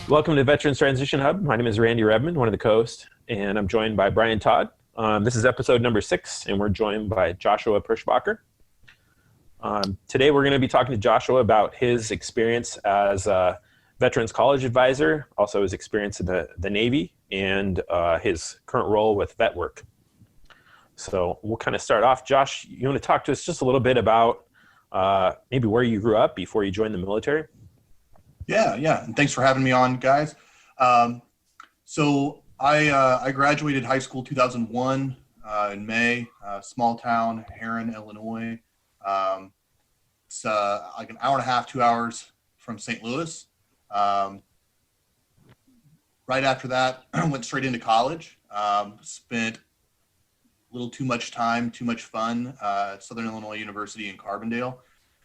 Welcome to Veterans Transition Hub. My name is Randy Redmond, one of the co-hosts, and I'm joined by Brian Todd. This is episode number 6, and we're joined by Joshua Perschbacher. Today, we're going to be talking to Joshua about his experience as a Veterans College Advisor, also his experience in the Navy, and his current role with Vetwork. So we'll kind of start off. Josh, you want to talk to us just a little bit about maybe where you grew up before you joined the military? Yeah. And thanks for having me on, guys. So I graduated high school 2001 in May, small town, Heron, Illinois. It's like an hour and a half, 2 hours from St. Louis. Right after that, I went straight into college. Spent a little too much time, too much fun at Southern Illinois University in Carbondale.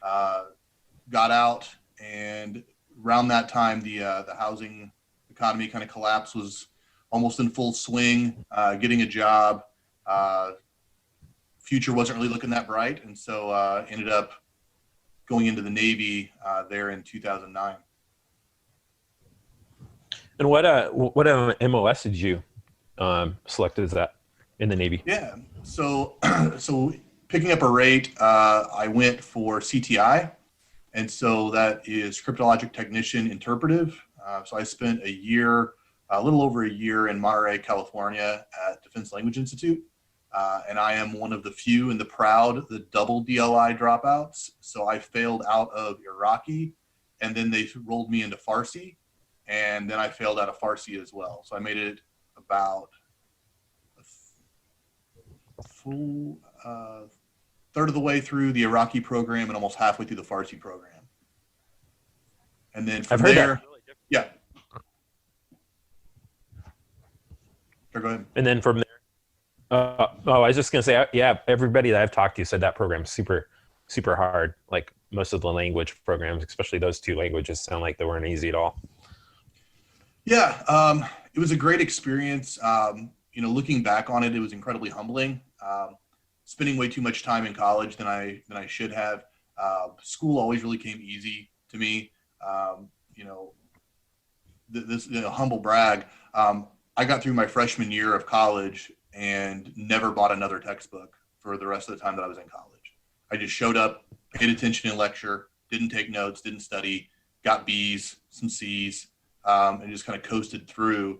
Got out, and around that time, the housing economy kind of collapse was almost in full swing. Getting a job, future wasn't really looking that bright, and so ended up going into the Navy there in 2009. And what MOS did you select as that in the Navy? Yeah, so picking up a rate, I went for CTI. And so that is cryptologic technician interpretive. So I spent a little over a year in Monterey, California at Defense Language Institute. And I am one of the few and the proud, the double DLI dropouts. So I failed out of Iraqi, and then they rolled me into Farsi. And then I failed out of Farsi as well. So I made it about a full third of the way through the Iraqi program and almost halfway through the Farsi program. And then from there, yeah. Sure, go ahead. And then from there, I was just going to say, yeah, everybody that I've talked to said that program's super, super hard. Like most of the language programs, especially those two languages, sound like they weren't easy at all. Yeah, it was a great experience. Looking back on it, it was incredibly humbling. Spending way too much time in college than I should have. School always really came easy to me. This humble brag. I got through my freshman year of college and never bought another textbook for the rest of the time that I was in college. I just showed up, paid attention in lecture, didn't take notes, didn't study, got B's, some C's, and just kind of coasted through.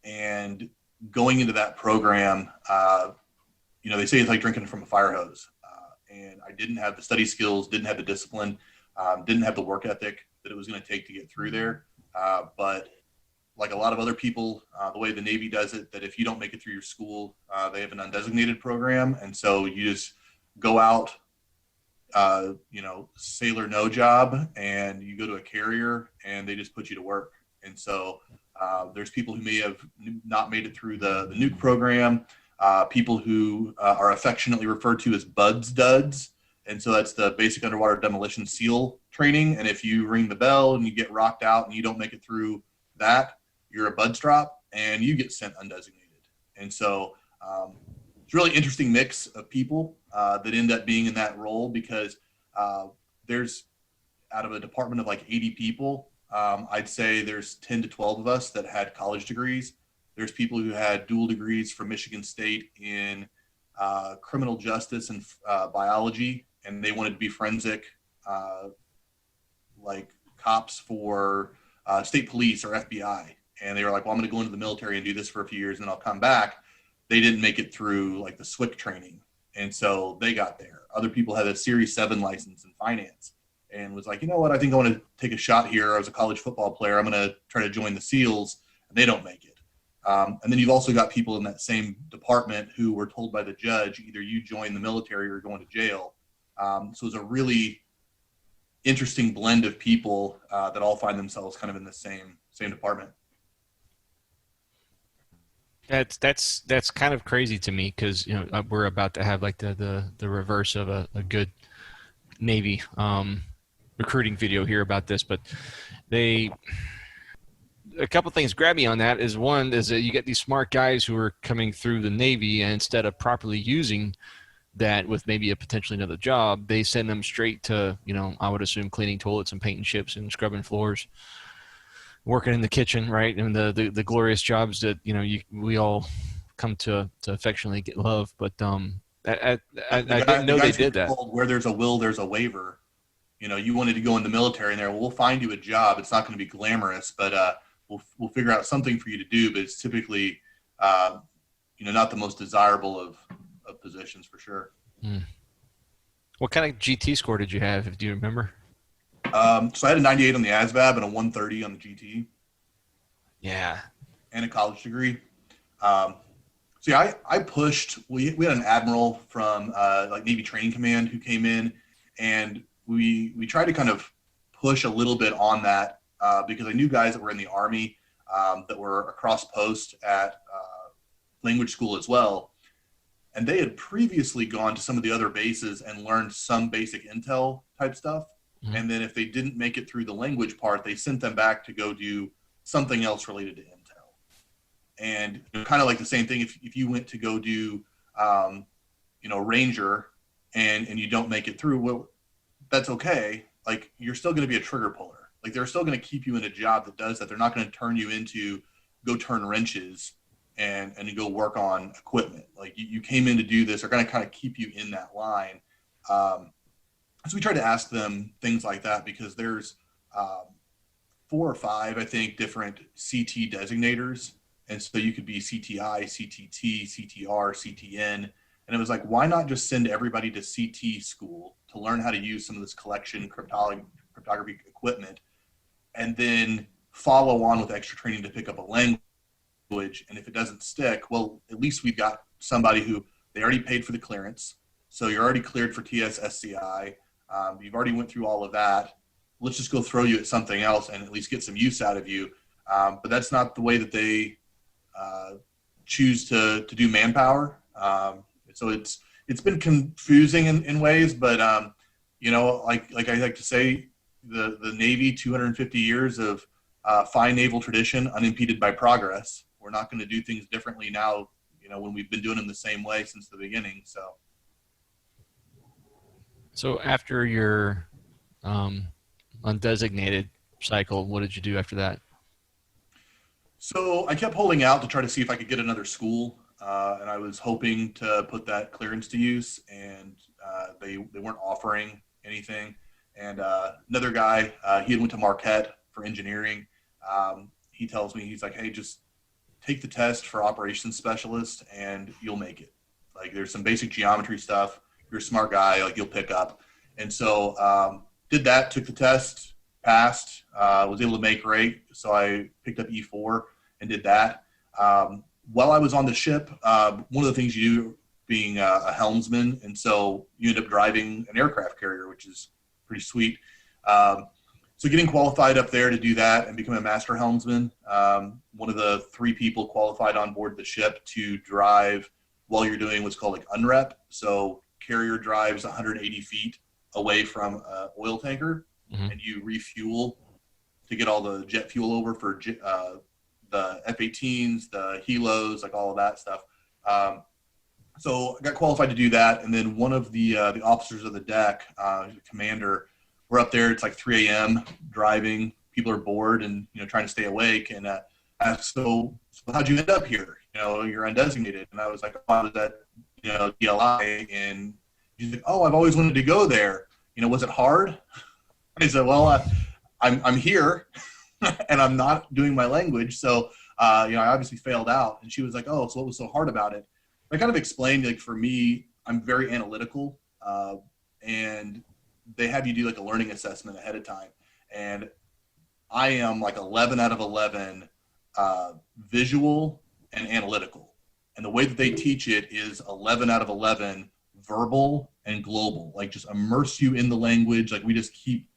And going into that program, they say it's like drinking from a fire hose. And I didn't have the study skills, didn't have the discipline, didn't have the work ethic that it was going to take to get through there. But like a lot of other people, the way the Navy does it, that if you don't make it through your school, they have an undesignated program. And so you just go out, sailor no job, and you go to a carrier and they just put you to work. And so there's people who may have not made it through the nuke program, people who are affectionately referred to as BUDS duds. And so that's the basic underwater demolition SEAL training. And if you ring the bell and you get rocked out and you don't make it through that, you're a BUDS drop and you get sent undesignated. And so it's a really interesting mix of people that end up being in that role, because there's, out of a department of like 80 people, I'd say there's 10 to 12 of us that had college degrees. There's people who had dual degrees from Michigan State in criminal justice and biology, and they wanted to be forensic, like cops for state police or FBI. And they were like, well, I'm going to go into the military and do this for a few years, and then I'll come back. They didn't make it through like the SWIC training. And so they got there. Other people had a Series 7 license in finance and was like, you know what, I think I want to take a shot here. I was a college football player. I'm going to try to join the SEALs, and they don't make it. And then you've also got people in that same department who were told by the judge, either you join the military or you're going to jail. So it's a really interesting blend of people that all find themselves kind of in the same department. That's kind of crazy to me, because we're about to have like the reverse of a good Navy recruiting video here about this, but a couple things grab me on that. Is one is that you get these smart guys who are coming through the Navy, and instead of properly using that with maybe a potentially another job, they send them straight to, I would assume, cleaning toilets and painting ships and scrubbing floors. working in the kitchen, right? And the glorious jobs that, we all come to affectionately love. But I didn't know they did that. Told, where there's a will, there's a waiver. You wanted to go in the military, and we'll find you a job. It's not going to be glamorous, but we'll figure out something for you to do. But it's typically, not the most desirable of positions for sure. What kind of GT score did you have? Do you remember? So I had a 98 on the ASVAB and a 130 on the GT. Yeah. And a college degree. I pushed. We had an admiral from Navy Training Command who came in, and we tried to kind of push a little bit on that because I knew guys that were in the Army that were across post at language school as well, and they had previously gone to some of the other bases and learned some basic intel type stuff. Mm-hmm. And then if they didn't make it through the language part, they sent them back to go do something else related to intel. And kind of like the same thing if you went to go do Ranger and you don't make it through, well, that's okay. Like, you're still going to be a trigger puller. Like, they're still going to keep you in a job that does that. They're not going to turn you into go turn wrenches and go work on equipment. Like, you came in to do this. They're going to kind of keep you in that line. So we try to ask them things like that because there's 4 or 5, I think, different CT designators. And so you could be CTI, CTT, CTR, CTN. And it was like, why not just send everybody to CT school to learn how to use some of this collection cryptography equipment, and then follow on with extra training to pick up a language. And if it doesn't stick, well, at least we've got somebody who they already paid for the clearance. So you're already cleared for TS/SCI. You've already went through all of that. Let's just go throw you at something else and at least get some use out of you. But that's not the way that they choose to do manpower. So it's been confusing in ways, but like I like to say, the Navy, 250 years of fine naval tradition, unimpeded by progress. We're not going to do things differently now, when we've been doing them the same way since the beginning. So after your undesignated cycle, what did you do after that? So I kept holding out to try to see if I could get another school, and I was hoping to put that clearance to use, and they weren't offering anything. And another guy, he had went to Marquette for engineering. He tells me, he's like, hey, just take the test for operations specialist and you'll make it. Like, there's some basic geometry stuff. You're a smart guy, like, you'll pick up. And so did that, took the test, passed, was able to make rate. So I picked up E4 and did that. While I was on the ship, one of the things you do being a helmsman, and so you end up driving an aircraft carrier, which is pretty sweet. So getting qualified up there to do that and become a master helmsman, one of the 3 people qualified on board the ship to drive while you're doing what's called like unrep. So carrier drives 180 feet away from an oil tanker, mm-hmm. and you refuel to get all the jet fuel over for the F-18s, the helos, like all of that stuff. So I got qualified to do that, and then one of the officers of the deck, the commander, we're up there. It's like 3 a.m. driving. People are bored and trying to stay awake. And asked, so how'd you end up here? You're undesignated. And I was like, oh, I was at DLI, and he's like, oh, I've always wanted to go there. Was it hard? I said, well, I'm here, and I'm not doing my language, so I obviously failed out. And she was like, oh, so what was so hard about it? I kind of explained, like, for me, I'm very analytical, and they have you do like a learning assessment ahead of time. And I am like 11 out of 11 visual and analytical. And the way that they teach it is 11 out of 11 verbal and global, like just immerse you in the language. Like, we just keep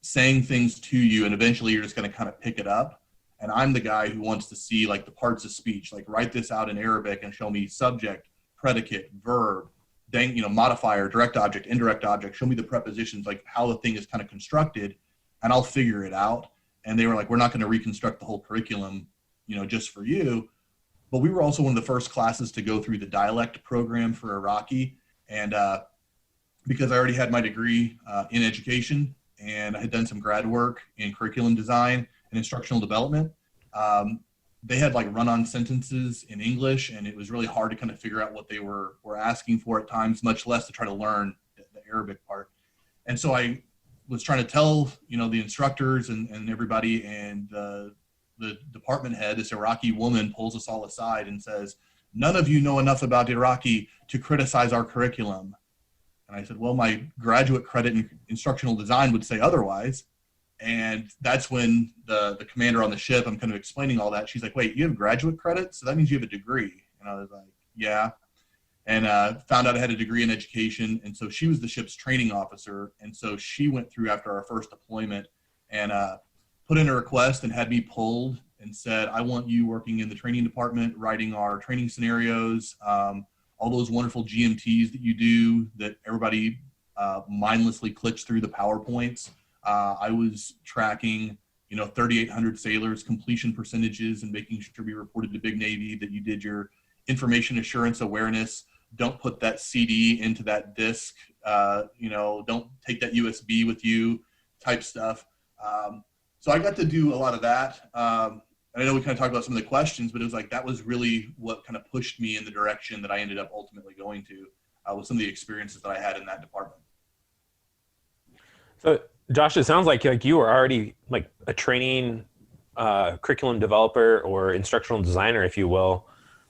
saying things to you, and eventually you're just going to kind of pick it up. And I'm the guy who wants to see like the parts of speech, like write this out in Arabic and show me subject, predicate, verb, modifier, direct object, indirect object, show me the prepositions, like how the thing is kind of constructed, and I'll figure it out. And they were like, we're not going to reconstruct the whole curriculum, just for you. But we were also one of the first classes to go through the dialect program for Iraqi. And because I already had my degree in education, and I had done some grad work in curriculum design, and instructional development. They had like run-on sentences in English, and it was really hard to kind of figure out what they were asking for at times, much less to try to learn the Arabic part. And so I was trying to tell, the instructors and everybody, and the department head, this Iraqi woman, pulls us all aside and says, "None of you know enough about Iraqi to criticize our curriculum." And I said, "Well, my graduate credit in instructional design would say otherwise." And that's when the commander on the ship, I'm kind of explaining all that. She's like, "Wait, you have graduate credit? So that means you have a degree." And I was like, "Yeah." And found out I had a degree in education. And so she was the ship's training officer. And so she went through after our first deployment and put in a request and had me pulled and said, "I want you working in the training department, writing our training scenarios, all those wonderful GMTs that you do that everybody mindlessly clicks through the PowerPoints." I was tracking, 3,800 sailors, completion percentages, and making sure we reported to Big Navy that you did your information assurance awareness. Don't put that CD into that disk. Don't take that USB with you, type stuff. So I got to do a lot of that. I know we kind of talked about some of the questions, but it was like that was really what kind of pushed me in the direction that I ended up ultimately going to with some of the experiences that I had in that department. So, Josh, it sounds like you were already like a training curriculum developer or instructional designer, if you will,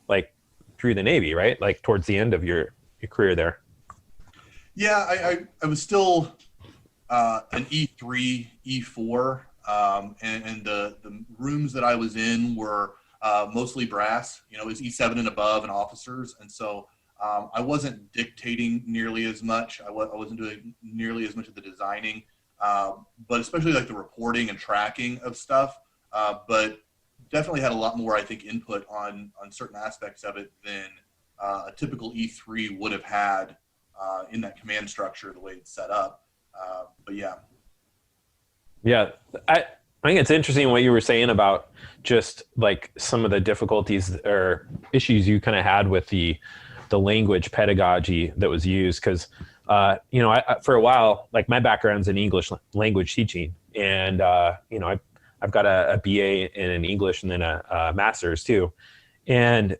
like through the Navy, right? Like towards the end of your career there. Yeah, I was still an E3, E4, and the rooms that I was in were mostly brass. It was E7 and above and officers, and so I wasn't dictating nearly as much. I wasn't doing nearly as much of the designing, but especially like the reporting and tracking of stuff. But definitely had a lot more, I think, input on certain aspects of it than a typical E3 would have had in that command structure, the way it's set up. But yeah. Yeah, I think it's interesting what you were saying about just like some of the difficulties or issues you kind of had with the language pedagogy that was used. Because, I for a while, like my background's in English language teaching. And, I've got a BA in English and then a master's too. And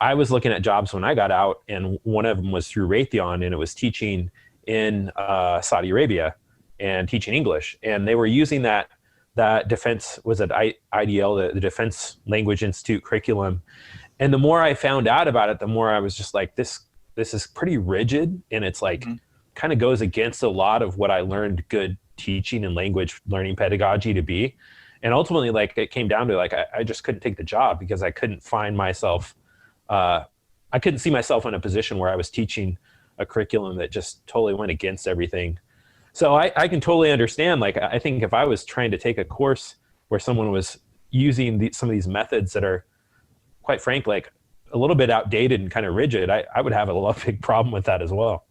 I was looking at jobs when I got out, and one of them was through Raytheon, and it was teaching in Saudi Arabia and teaching English. And they were using that defense, was it IDL, the Defense Language Institute curriculum. And the more I found out about it, the more I was just like, this is pretty rigid. And it's like, kind of goes against a lot of what I learned good teaching and language learning pedagogy to be. And ultimately, like, it came down to like, I just couldn't take the job because I couldn't find myself, I couldn't see myself in a position where I was teaching a curriculum that just totally went against everything. So I can totally understand. Like, I think if I was trying to take a course where someone was using some of these methods that are, quite frank, like a little bit outdated and kind of rigid, I would have a big problem with that as well.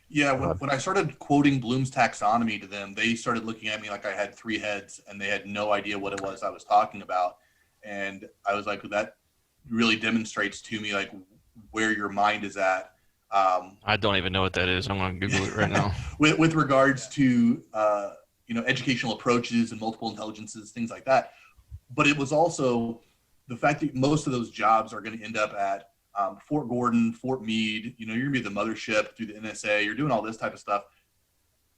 Yeah, when I started quoting Bloom's taxonomy to them, they started looking at me like I had three heads, and they had no idea what it was I was talking about. And I was like, that really demonstrates to me like where your mind is at. I don't even know what that is. I'm going to Google it right now. with regards to educational approaches and multiple intelligences, things like that. But it was also the fact that most of those jobs are going to end up at Fort Gordon, Fort Meade. You're going to be the mothership through the NSA. You're doing all this type of stuff.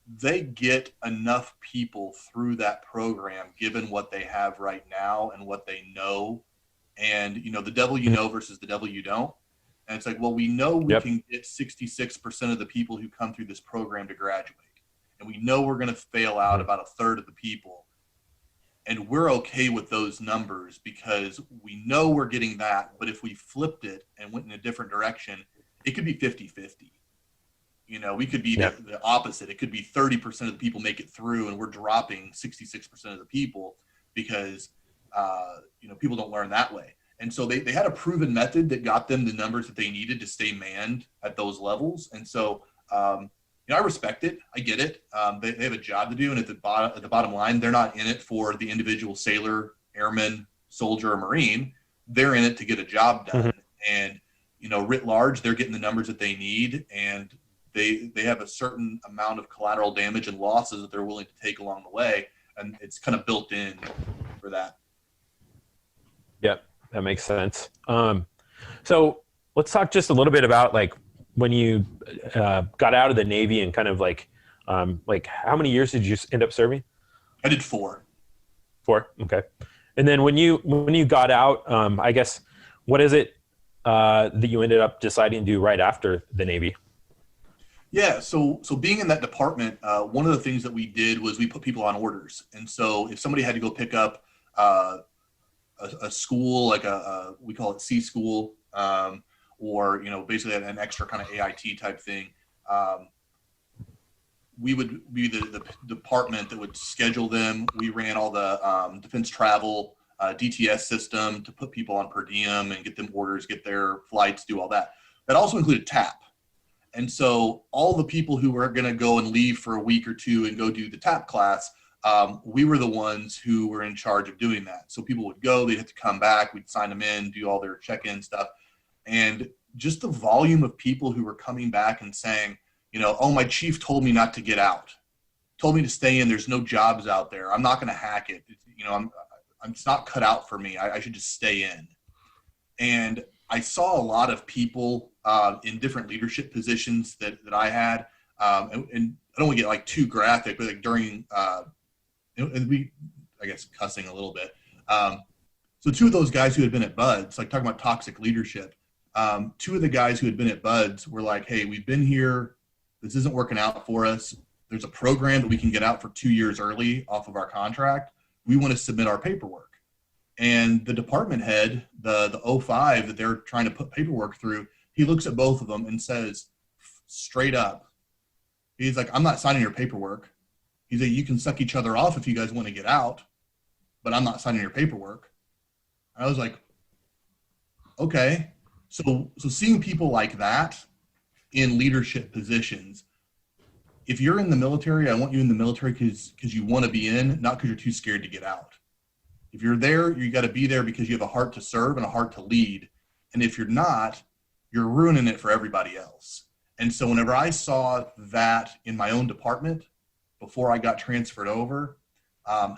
They get enough people through that program, given what they have right now and what they know. And, the devil you know versus the devil you don't. And it's like, well, we know we can get 66% of the people who come through this program to graduate. And we know we're going to fail out about a third of the people. And we're okay with those numbers because we know we're getting that. But if we flipped it and went in a different direction, it could be 50-50. We could be the opposite. It could be 30% of the people make it through, and we're dropping 66% of the people because, people don't learn that way. And so they had a proven method that got them the numbers that they needed to stay manned at those levels. And so, I respect it. I get it. They have a job to do. And at the bottom line, they're not in it for the individual sailor, airman, soldier, or Marine. They're in it to get a job done. And, writ large, they're getting the numbers that they need. And they have a certain amount of collateral damage and losses that they're willing to take along the way. And it's kind of built in for that. Yep, that makes sense. So let's talk just a little bit about like when you got out of the Navy and kind of like how many years did you end up serving? I did 4. 4. Okay. And then when you got out, I guess, what is it that you ended up deciding to do right after the Navy? Yeah, so being in that department, one of the things that we did was we put people on orders. And so if somebody had to go pick up a school, like we call it C school, or basically an extra kind of AIT type thing, we would be the department that would schedule them. We ran all the defense travel DTS system to put people on per diem and get them orders, get their flights, do all that. That also included TAP. And so all the people who were going to go and leave for a week or two and go do the TAP class, we were the ones who were in charge of doing that. So people would go, they'd have to come back, we'd sign them in, do all their check-in stuff. And just the volume of people who were coming back and saying, oh, my chief told me not to get out, told me to stay in. There's no jobs out there. I'm not going to hack it. I'm it's not cut out for me. I should just stay in. And I saw a lot of people in different leadership positions that I had. And I don't want to get like too graphic, but like during, and I guess cussing a little bit. So 2 of those guys who had been at Buds, like talking about toxic leadership, 2 of the guys who had been at Buds were like, hey, we've been here. This isn't working out for us. There's a program that we can get out for 2 years early off of our contract. We want to submit our paperwork. And the department head, the 05 that they're trying to put paperwork through, he looks at both of them and says straight up, he's like, I'm not signing your paperwork. He's like, you can suck each other off if you guys want to get out, but I'm not signing your paperwork. I was like, okay. So seeing people like that in leadership positions, if you're in the military, I want you in the military because you want to be in, not because you're too scared to get out. If you're there, you got to be there because you have a heart to serve and a heart to lead. And if you're not, you're ruining it for everybody else. And so whenever I saw that in my own department, before I got transferred over,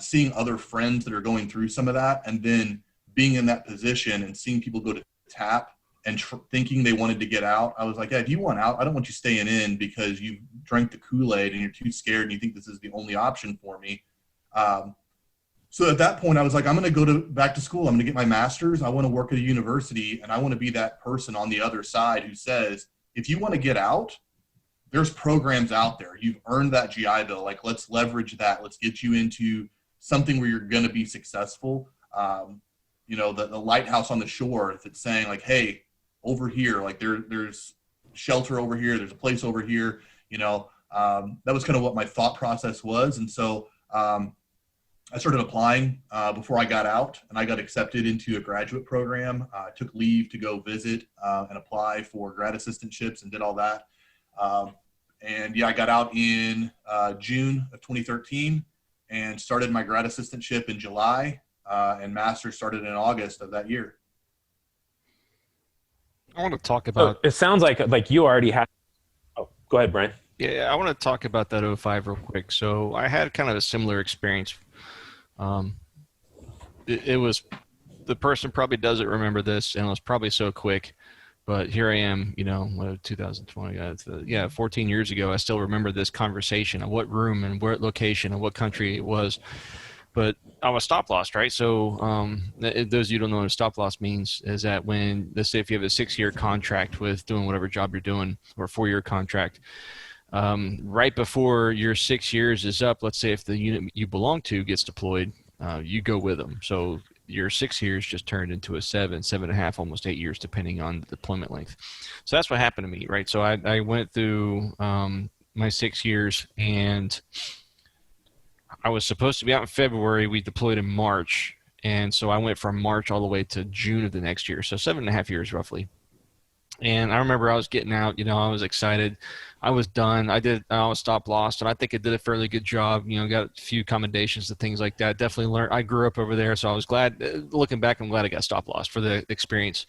seeing other friends that are going through some of that, and then being in that position and seeing people go to TAP and thinking they wanted to get out, I was like, yeah, if you want out, I don't want you staying in because you drank the Kool-Aid and you're too scared and you think this is the only option for me. So at that point, I was like, I'm going to go back to school. I'm going to get my master's. I want to work at a university, and I want to be that person on the other side who says, if you want to get out, there's programs out there. You've earned that GI Bill. Like, let's leverage that. Let's get you into something where you're going to be successful. The lighthouse on the shore that's saying like, hey, over here, like there's shelter over here. There's a place over here. That was kind of what my thought process was. And so I started applying before I got out, and I got accepted into a graduate program. I took leave to go visit and apply for grad assistantships and did all that. I got out in June of 2013 and started my grad assistantship in July, and master's started in August of that year. I want to talk about. So it sounds like you already had. Oh, go ahead, Brian. Yeah, I want to talk about that 05 real quick. So I had kind of a similar experience. It was, the person probably doesn't remember this, and it was probably so quick, but here I am, 2020, 14 years ago. I still remember this conversation of what room and what location and what country it was, but I was stop loss, right? So those of you who don't know what stop loss means is that when, let's say if you have a 6-year contract with doing whatever job you're doing, or a 4-year contract, right before your 6 years is up, let's say if the unit you belong to gets deployed, you go with them. So your 6 years just turned into a 7.5, almost 8 years, depending on the deployment length. So that's what happened to me, right? So I went through my 6 years, and I was supposed to be out in February. We deployed in March. And so I went from March all the way to June of the next year. So 7.5 years roughly. And I remember I was getting out, I was excited. I was done. I was stop loss, and I think I did a fairly good job. Got a few commendations and things like that. Definitely learned. I grew up over there, so I was glad. Looking back, I'm glad I got stop loss for the experience.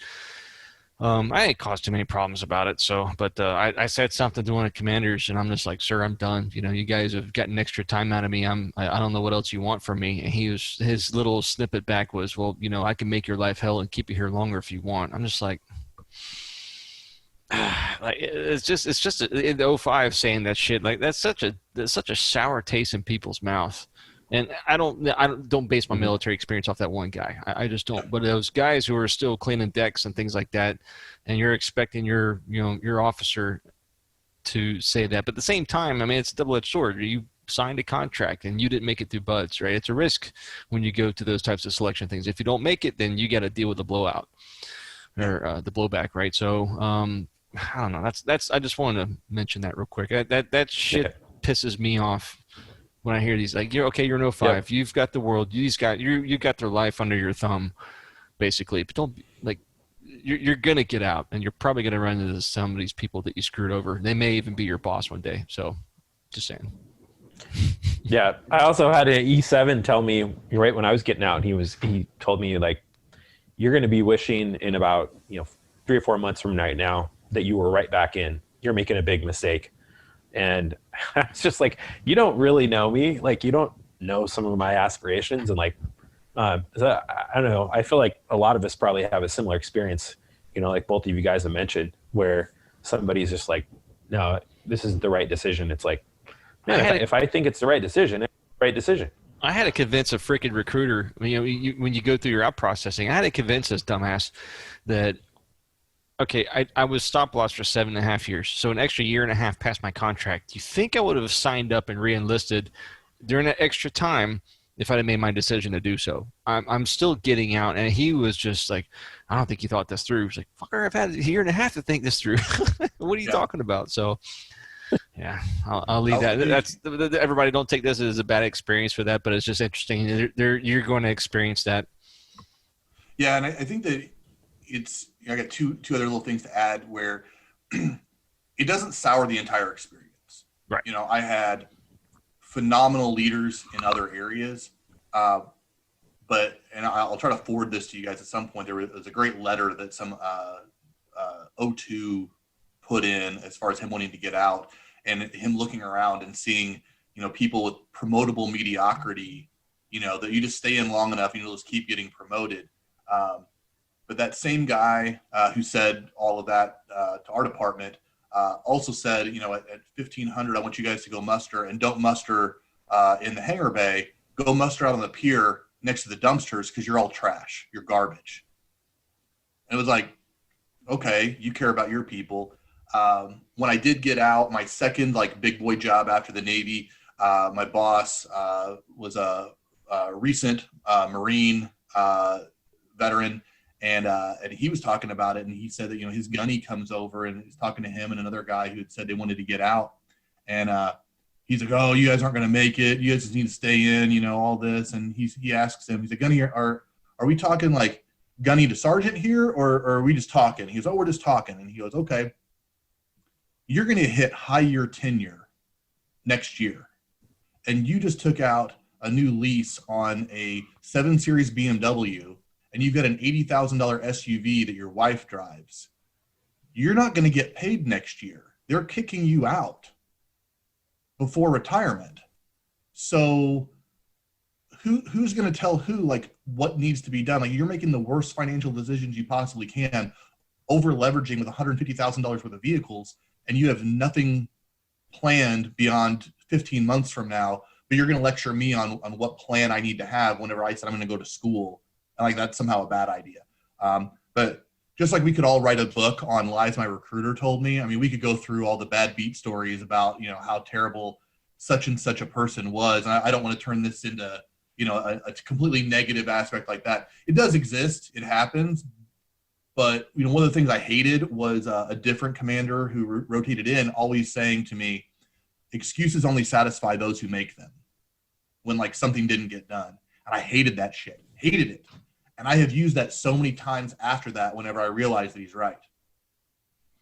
I ain't caused too many problems about it. So, but I said something to one of the commanders, and I'm just like, "Sir, I'm done. You know, you guys have gotten extra time out of me. I don't know what else you want from me." And his little snippet back was, "Well, you know, I can make your life hell and keep you here longer if you want." I'm just like, like it's just in '05 saying that shit. Like that's such a sour taste in people's mouth. And I don't base my Mhm. military experience off that one guy. I just don't. But those guys who are still cleaning decks and things like that, and you're expecting your officer to say that, but at the same time, I mean, it's a double-edged sword. You signed a contract and you didn't make it through buds, right? It's a risk when you go to those types of selection things. If you don't make it, then you got to deal with the blowout or the blowback, right? So I don't know. That's. I just wanted to mention that real quick. That shit Yeah. pisses me off when I hear these, like, you're okay, you're an Yep. 05, you've got the world, you got their life under your thumb, basically. But don't, like, you're gonna get out, and you're probably gonna run into some of these people that you screwed over. They may even be your boss one day. So, just saying. Yeah. I also had an E7 tell me right when I was getting out. He told me like, you're going to be wishing in about 3 or 4 months from right now that you were right back in. You're making a big mistake. And it's just like, you don't really know me. Like, you don't know some of my aspirations. And like, so I don't know. I feel like a lot of us probably have a similar experience, like both of you guys have mentioned, where somebody's just like, no, this isn't the right decision. It's like, I man, had to, if I think it's the right decision, it's the right decision. I had to convince a freaking recruiter. When you go through your out processing, I had to convince this dumbass that okay, I was stop loss for 7.5 years, so an extra year and a half past my contract. You think I would have signed up and re-enlisted during that extra time if I'd have made my decision to do so? I'm still getting out, and he was just like, I don't think you thought this through. He's like, fucker, I've had a year and a half to think this through. What are you Yeah. talking about? So, yeah, I'll leave I'll that. give That's everybody. Don't take this as a bad experience for that, but it's just interesting. You're going to experience that. Yeah, and I think that I got two other little things to add where it doesn't sour the entire experience. Right. I had phenomenal leaders in other areas, and I'll try to forward this to you guys at some point. There was a great letter that some O2 put in as far as him wanting to get out and him looking around and seeing people with promotable mediocrity, that you just stay in long enough and you'll just keep getting promoted. But that same guy who said all of that to our department also said, at 1500, I want you guys to go muster, and don't muster in the hangar bay. Go muster out on the pier next to the dumpsters because you're all trash. You're garbage. And it was like, okay, you care about your people. When I did get out, my second big boy job after the Navy, my boss was a recent Marine veteran. And he was talking about it, and he said that his gunny comes over and he's talking to him and another guy who had said they wanted to get out, and he's like, "Oh, you guys aren't going to make it. You guys just need to stay in, all this." And he asks him, he's like, "Gunny, are we talking like gunny to sergeant here, or are we just talking?" He goes, "Oh, we're just talking." And he goes, "Okay, you're going to hit high year tenure next year, and you just took out a new lease on a 7 Series BMW." And you've got an $80,000 SUV that your wife drives, you're not going to get paid next year. They're kicking you out before retirement. So who's going to tell who, what needs to be done? You're making the worst financial decisions you possibly can, over leveraging with $150,000 worth of vehicles, and you have nothing planned beyond 15 months from now, but you're going to lecture me on what plan I need to have whenever I said I'm going to go to school. That's somehow a bad idea. But just like we could all write a book on lies my recruiter told me, I mean, we could go through all the bad beat stories about, how terrible such and such a person was. And I don't want to turn this into, a completely negative aspect like that. It does exist. It happens. But, one of the things I hated was a different commander who rotated in always saying to me, excuses only satisfy those who make them, when something didn't get done. And I hated that shit. Hated it. And I have used that so many times after that whenever I realize that he's right.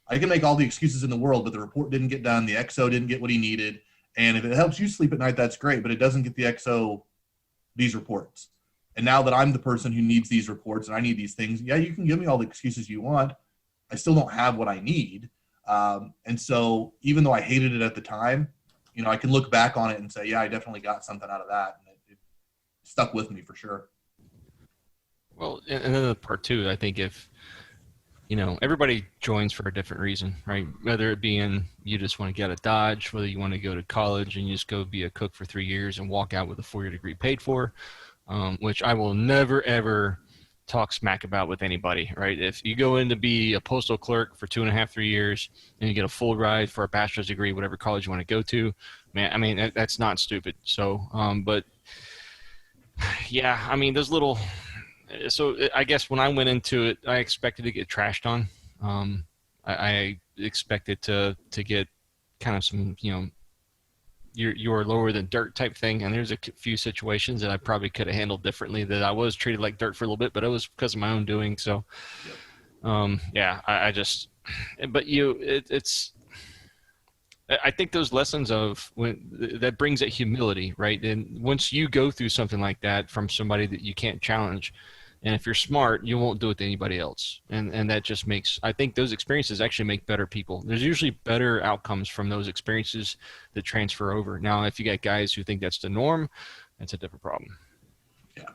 I can make all the excuses in the world, but the report didn't get done. The XO didn't get what he needed. And if it helps you sleep at night, that's great. But it doesn't get the XO these reports. And now that I'm the person who needs these reports and I need these things, yeah, you can give me all the excuses you want. I still don't have what I need. And so even though I hated it at the time, I can look back on it and say, yeah, I definitely got something out of that. And it stuck with me for sure. Well, and then the part two, I think if, everybody joins for a different reason, right? Whether it being you just want to get a Dodge, whether you want to go to college and you just go be a cook for 3 years and walk out with a 4-year degree paid for, which I will never, ever talk smack about with anybody, right? If you go in to be a postal clerk for 2.5, 3 years and you get a full ride for a bachelor's degree, whatever college you want to go to, man, I mean, that's not stupid. So, but yeah, I mean, those little, so I guess when I went into it, I expected to get trashed on. I expected to get kind of some, you're lower than dirt type thing. And there's a few situations that I probably could have handled differently, that I was treated like dirt for a little bit, but it was because of my own doing. So, yeah, I just, but it's, I think those lessons of that brings that humility, right? And once you go through something like that from somebody that you can't challenge, and if you're smart, you won't do it to anybody else. And that just makes, I think those experiences actually make better people. There's usually better outcomes from those experiences that transfer over. Now, if you got guys who think that's the norm, that's a different problem. Yeah.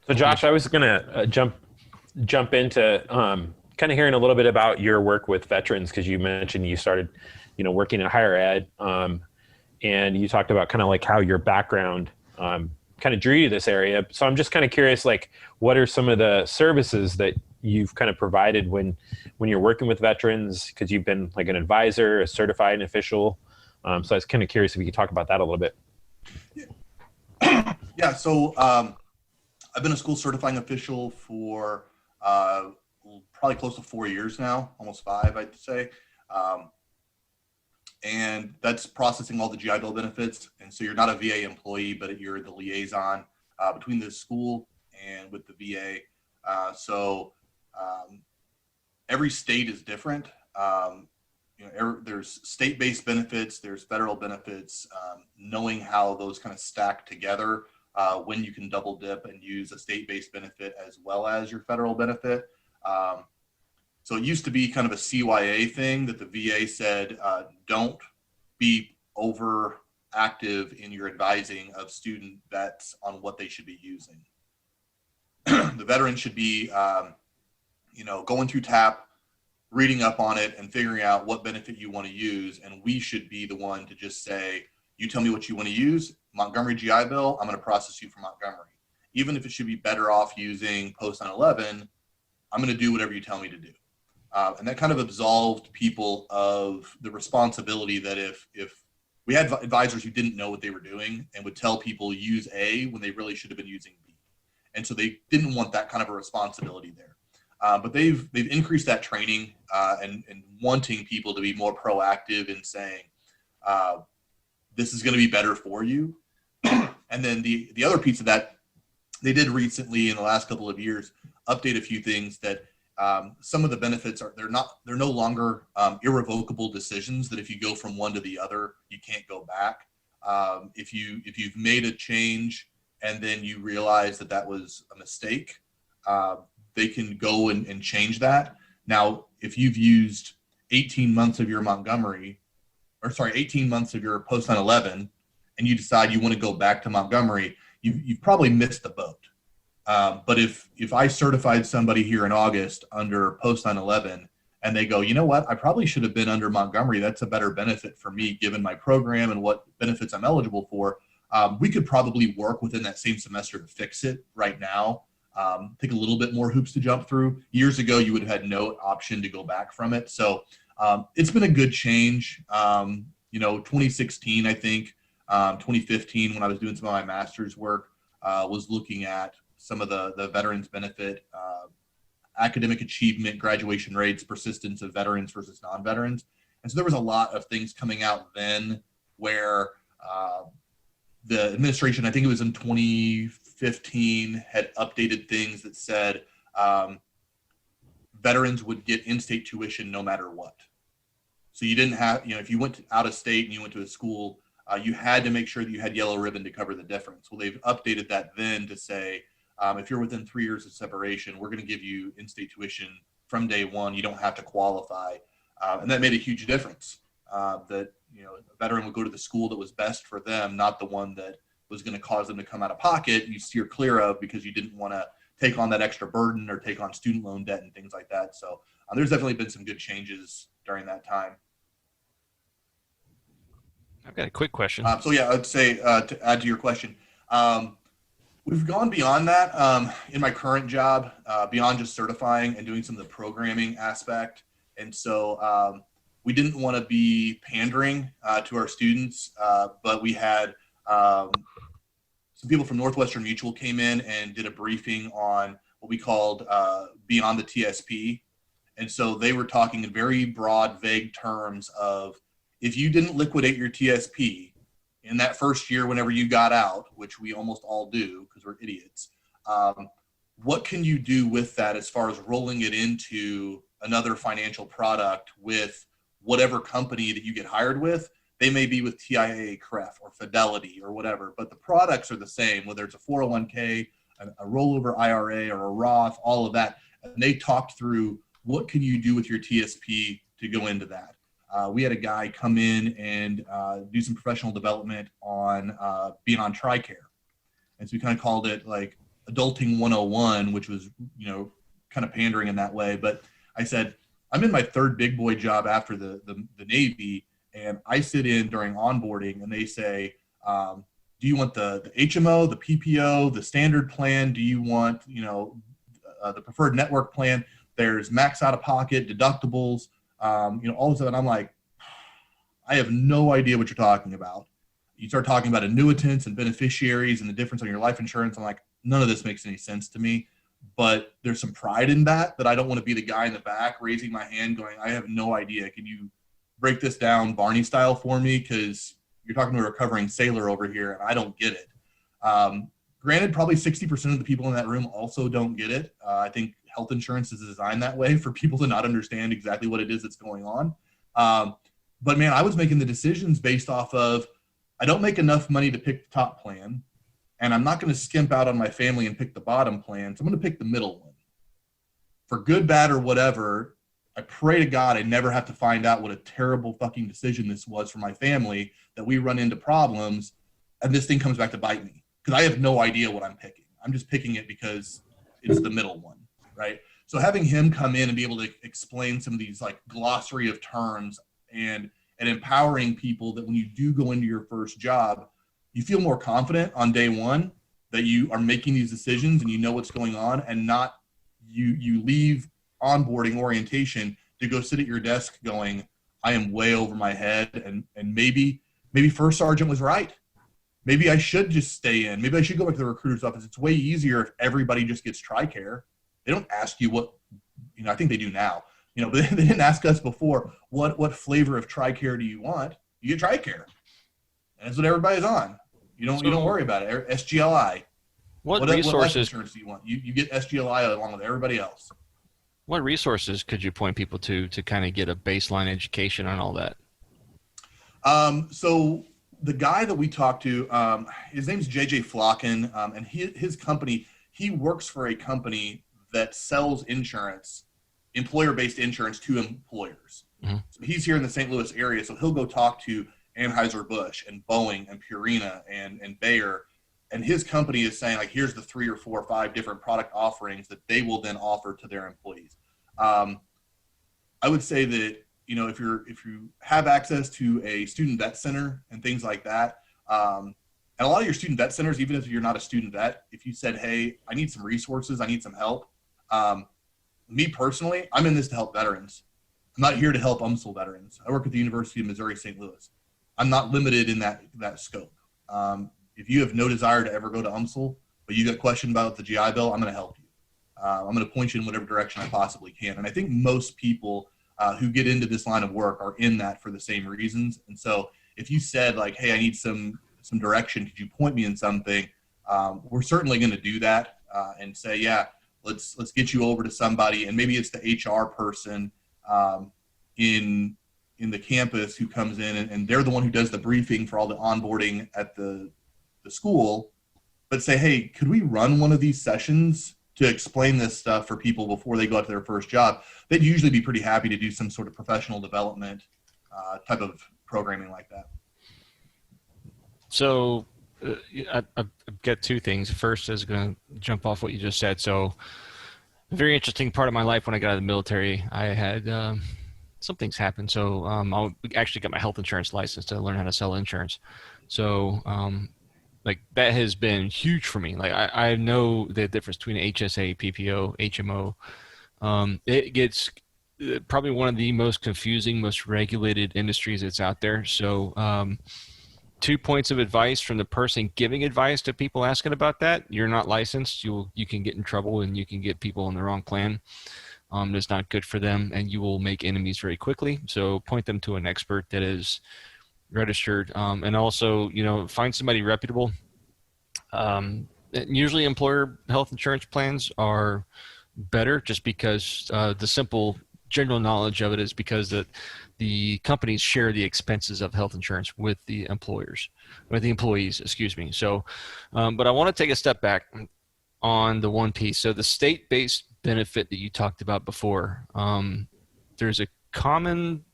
So Josh, I was going to jump into kind of hearing a little bit about your work with veterans, because you mentioned you started, working in higher ed, and you talked about kind of like how your background kind of drew you to this area. So I'm just kind of curious, like, what are some of the services that you've kind of provided when you're working with veterans? Because you've been like an advisor, a certified official. So I was kind of curious if you could talk about that a little bit. Yeah. So I've been a school certifying official for probably close to 4 years now, almost 5, I'd say. And that's processing all the GI Bill benefits. And so you're not a VA employee, but you're the liaison between the school and with the VA. So every state is different. There's state-based benefits, there's federal benefits, knowing how those kind of stack together, when you can double dip and use a state-based benefit as well as your federal benefit. So it used to be kind of a CYA thing that the VA said, don't be overactive in your advising of student vets on what they should be using. The veteran should be, going through TAP, reading up on it and figuring out what benefit you want to use. And we should be the one to just say, you tell me what you want to use, Montgomery GI Bill, I'm going to process you for Montgomery. Even if it should be better off using post 9/11, I'm going to do whatever you tell me to do. And that kind of absolved people of the responsibility that if we had advisors who didn't know what they were doing and would tell people use A when they really should have been using B. And so they didn't want that kind of a responsibility there. But they've increased that training and wanting people to be more proactive in saying, this is going to be better for you. And then the other piece of that, they did recently in the last couple of years, update a few things that some of the benefits they're no longer irrevocable decisions that if you go from one to the other, you can't go back. If you've made a change and then you realize that was a mistake, they can go and change that. Now, if you've used 18 months of your 18 months of your post 9/11, and you decide you want to go back to Montgomery, you've probably missed the boat. But if I certified somebody here in August under post 9/11 and they go, you know what, I probably should have been under Montgomery. That's a better benefit for me given my program and what benefits I'm eligible for. We could probably work within that same semester to fix it right now. Take a little bit more hoops to jump through. Years ago, you would have had no option to go back from it. So it's been a good change. 2016, I think, 2015, when I was doing some of my master's work, was looking at some of the veterans benefit, academic achievement, graduation rates, persistence of veterans versus non-veterans. And so there was a lot of things coming out then where the administration, I think it was in 2015, had updated things that said veterans would get in-state tuition no matter what. So you didn't have, if you went out of state and you went to a school, you had to make sure that you had yellow ribbon to cover the difference. Well, they've updated that then to say if you're within 3 years of separation, we're going to give you in-state tuition from day one. You don't have to qualify. And that made a huge difference. That, a veteran would go to the school that was best for them, not the one that was going to cause them to come out of pocket. You steer clear of because you didn't want to take on that extra burden or take on student loan debt and things like that. So there's definitely been some good changes during that time. I've got a quick question. So yeah, I'd say to add to your question, we've gone beyond that in my current job, beyond just certifying and doing some of the programming aspect. And so we didn't want to be pandering to our students, but we had some people from Northwestern Mutual came in and did a briefing on what we called Beyond the TSP. And so they were talking in very broad, vague terms of, if you didn't liquidate your TSP in that first year whenever you got out, which we almost all do because we're idiots, what can you do with that as far as rolling it into another financial product with whatever company that you get hired with? They may be with TIAA, CREF, or Fidelity or whatever, but the products are the same, whether it's a 401k, a rollover IRA, or a Roth, all of that. And they talked through what can you do with your TSP to go into that. We had a guy come in and do some professional development on being on TRICARE. And so we kind of called it like Adulting 101, which was, kind of pandering in that way. But I said, I'm in my third big boy job after the Navy, and I sit in during onboarding and they say, do you want the HMO, the PPO, the standard plan? Do you want, the preferred network plan? There's max out of pocket, deductibles, all of a sudden I'm like, I have no idea what you're talking about. You start talking about annuitants and beneficiaries and the difference on your life insurance. I'm like, none of this makes any sense to me, but there's some pride in that I don't want to be the guy in the back raising my hand going, I have no idea. Can you break this down Barney style for me? Because you're talking to a recovering sailor over here and I don't get it. Granted, probably 60% of the people in that room also don't get it. I think health insurance is designed that way for people to not understand exactly what it is that's going on. But man, I was making the decisions based off of, I don't make enough money to pick the top plan, and I'm not going to skimp out on my family and pick the bottom plan. So I'm going to pick the middle one. For good, bad, or whatever, I pray to God I never have to find out what a terrible fucking decision this was for my family, that we run into problems and this thing comes back to bite me. Because I have no idea what I'm picking. I'm just picking it because it's the middle one, right? So having him come in and be able to explain some of these like glossary of terms and empowering people that when you do go into your first job, you feel more confident on day one that you are making these decisions and you know what's going on, and not you leave onboarding orientation to go sit at your desk going, I am way over my head, and maybe first sergeant was right. Maybe I should just stay in. Maybe I should go back to the recruiter's office. It's way easier if everybody just gets TRICARE. They don't ask you what, I think they do now, but they didn't ask us before, what flavor of TRICARE do you want? You get TRICARE. And that's what everybody's on. You don't worry about it. SGLI. What life resources insurance do you want? You get SGLI along with everybody else. What resources could you point people to kind of get a baseline education on all that? So the guy that we talked to, his name's JJ Flocken, and his company, he works for a company that sells insurance, employer-based insurance to employers. Mm-hmm. So he's here in the St. Louis area, so he'll go talk to Anheuser-Busch and Boeing and Purina and Bayer, and his company is saying, like, here's the 3 or 4 or 5 different product offerings that they will then offer to their employees. I would say that, if you have access to a student vet center and things like that, and a lot of your student vet centers, even if you're not a student vet, if you said, hey, I need some resources, I need some help. Me personally, I'm in this to help veterans. I'm not here to help UMSL veterans. I work at the University of Missouri, St. Louis. I'm not limited in that scope. If you have no desire to ever go to UMSL, but you got a question about the GI Bill, I'm going to help you. I'm going to point you in whatever direction I possibly can. And I think most people who get into this line of work are in that for the same reasons. And so if you said like, hey, I need some direction, could you point me in something? We're certainly going to do that and say, yeah, let's get you over to somebody. And maybe it's the HR person in the campus who comes in and they're the one who does the briefing for all the onboarding at the school. but say, hey, could we run one of these sessions to explain this stuff for people before they go out to their first job? They'd usually be pretty happy to do some sort of professional development type of programming like that. So I've got two things. First is going to jump off what you just said. So a very interesting part of my life when I got out of the military, I had some things happen. So I actually got my health insurance license to learn how to sell insurance. So like that has been huge for me. Like I know the difference between HSA, PPO, HMO. It gets probably one of the most confusing, most regulated industries that's out there. So 2 points of advice from the person giving advice to people asking about that: you're not licensed. You can get in trouble, and you can get people on the wrong plan. That's not good for them, and you will make enemies very quickly. So point them to an expert that is registered, and also, find somebody reputable. Usually employer health insurance plans are better, just because the simple general knowledge of it is because the companies share the expenses of health insurance with the employees, excuse me. So, but I want to take a step back on the one piece. So the state-based benefit that you talked about before, there's a common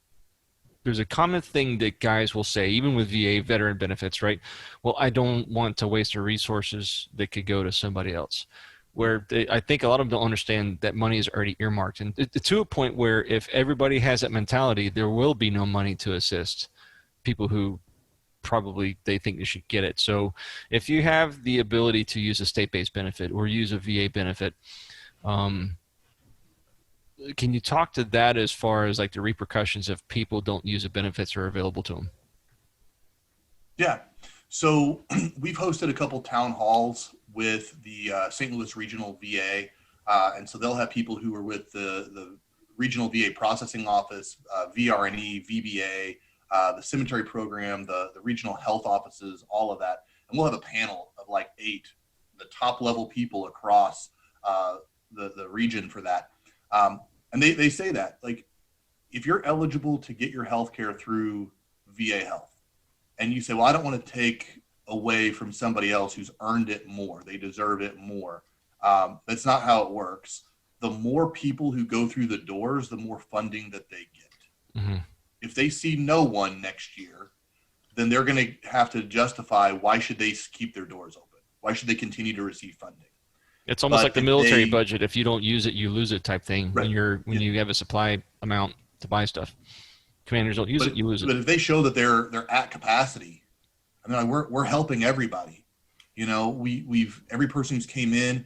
thing that guys will say, even with VA veteran benefits, right? Well, I don't want to waste the resources that could go to somebody else. Where I think a lot of them don't understand that money is already earmarked, and to a point where if everybody has that mentality, there will be no money to assist people who probably they think they should get it. So if you have the ability to use a state-based benefit or use a VA benefit, can you talk to that as far as like the repercussions if people don't use the benefits that are available to them? Yeah. So we've hosted a couple town halls with the St. Louis Regional VA. And so they'll have people who are with the Regional VA Processing Office, VRNE, VBA, the cemetery program, the regional health offices, all of that. And we'll have a panel of like 8, the top level people across the region for that. And they say that, like, if you're eligible to get your health care through VA Health, and you say, well, I don't want to take away from somebody else who's earned it more, they deserve it more. That's not how it works. The more people who go through the doors, the more funding that they get. Mm-hmm. If they see no one next year, then they're going to have to justify why should they keep their doors open? Why should they continue to receive funding? It's almost like the military budget. If you don't use it, you lose it type thing. Right. When you have a supply amount to buy stuff, commanders don't use it, you lose it. But if they show that they're at capacity, I mean, we're helping everybody. We've every person who's came in,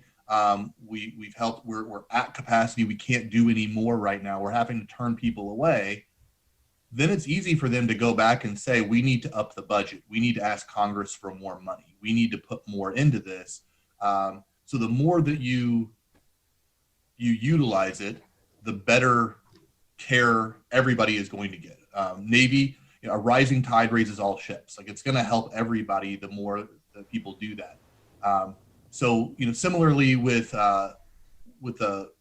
we've helped. We're at capacity. We can't do any more right now. We're having to turn people away. Then it's easy for them to go back and say, we need to up the budget. We need to ask Congress for more money. We need to put more into this. So the more that you utilize it, the better care everybody is going to get. Navy, a rising tide raises all ships. Like, it's going to help everybody the more that people do that. So similarly with the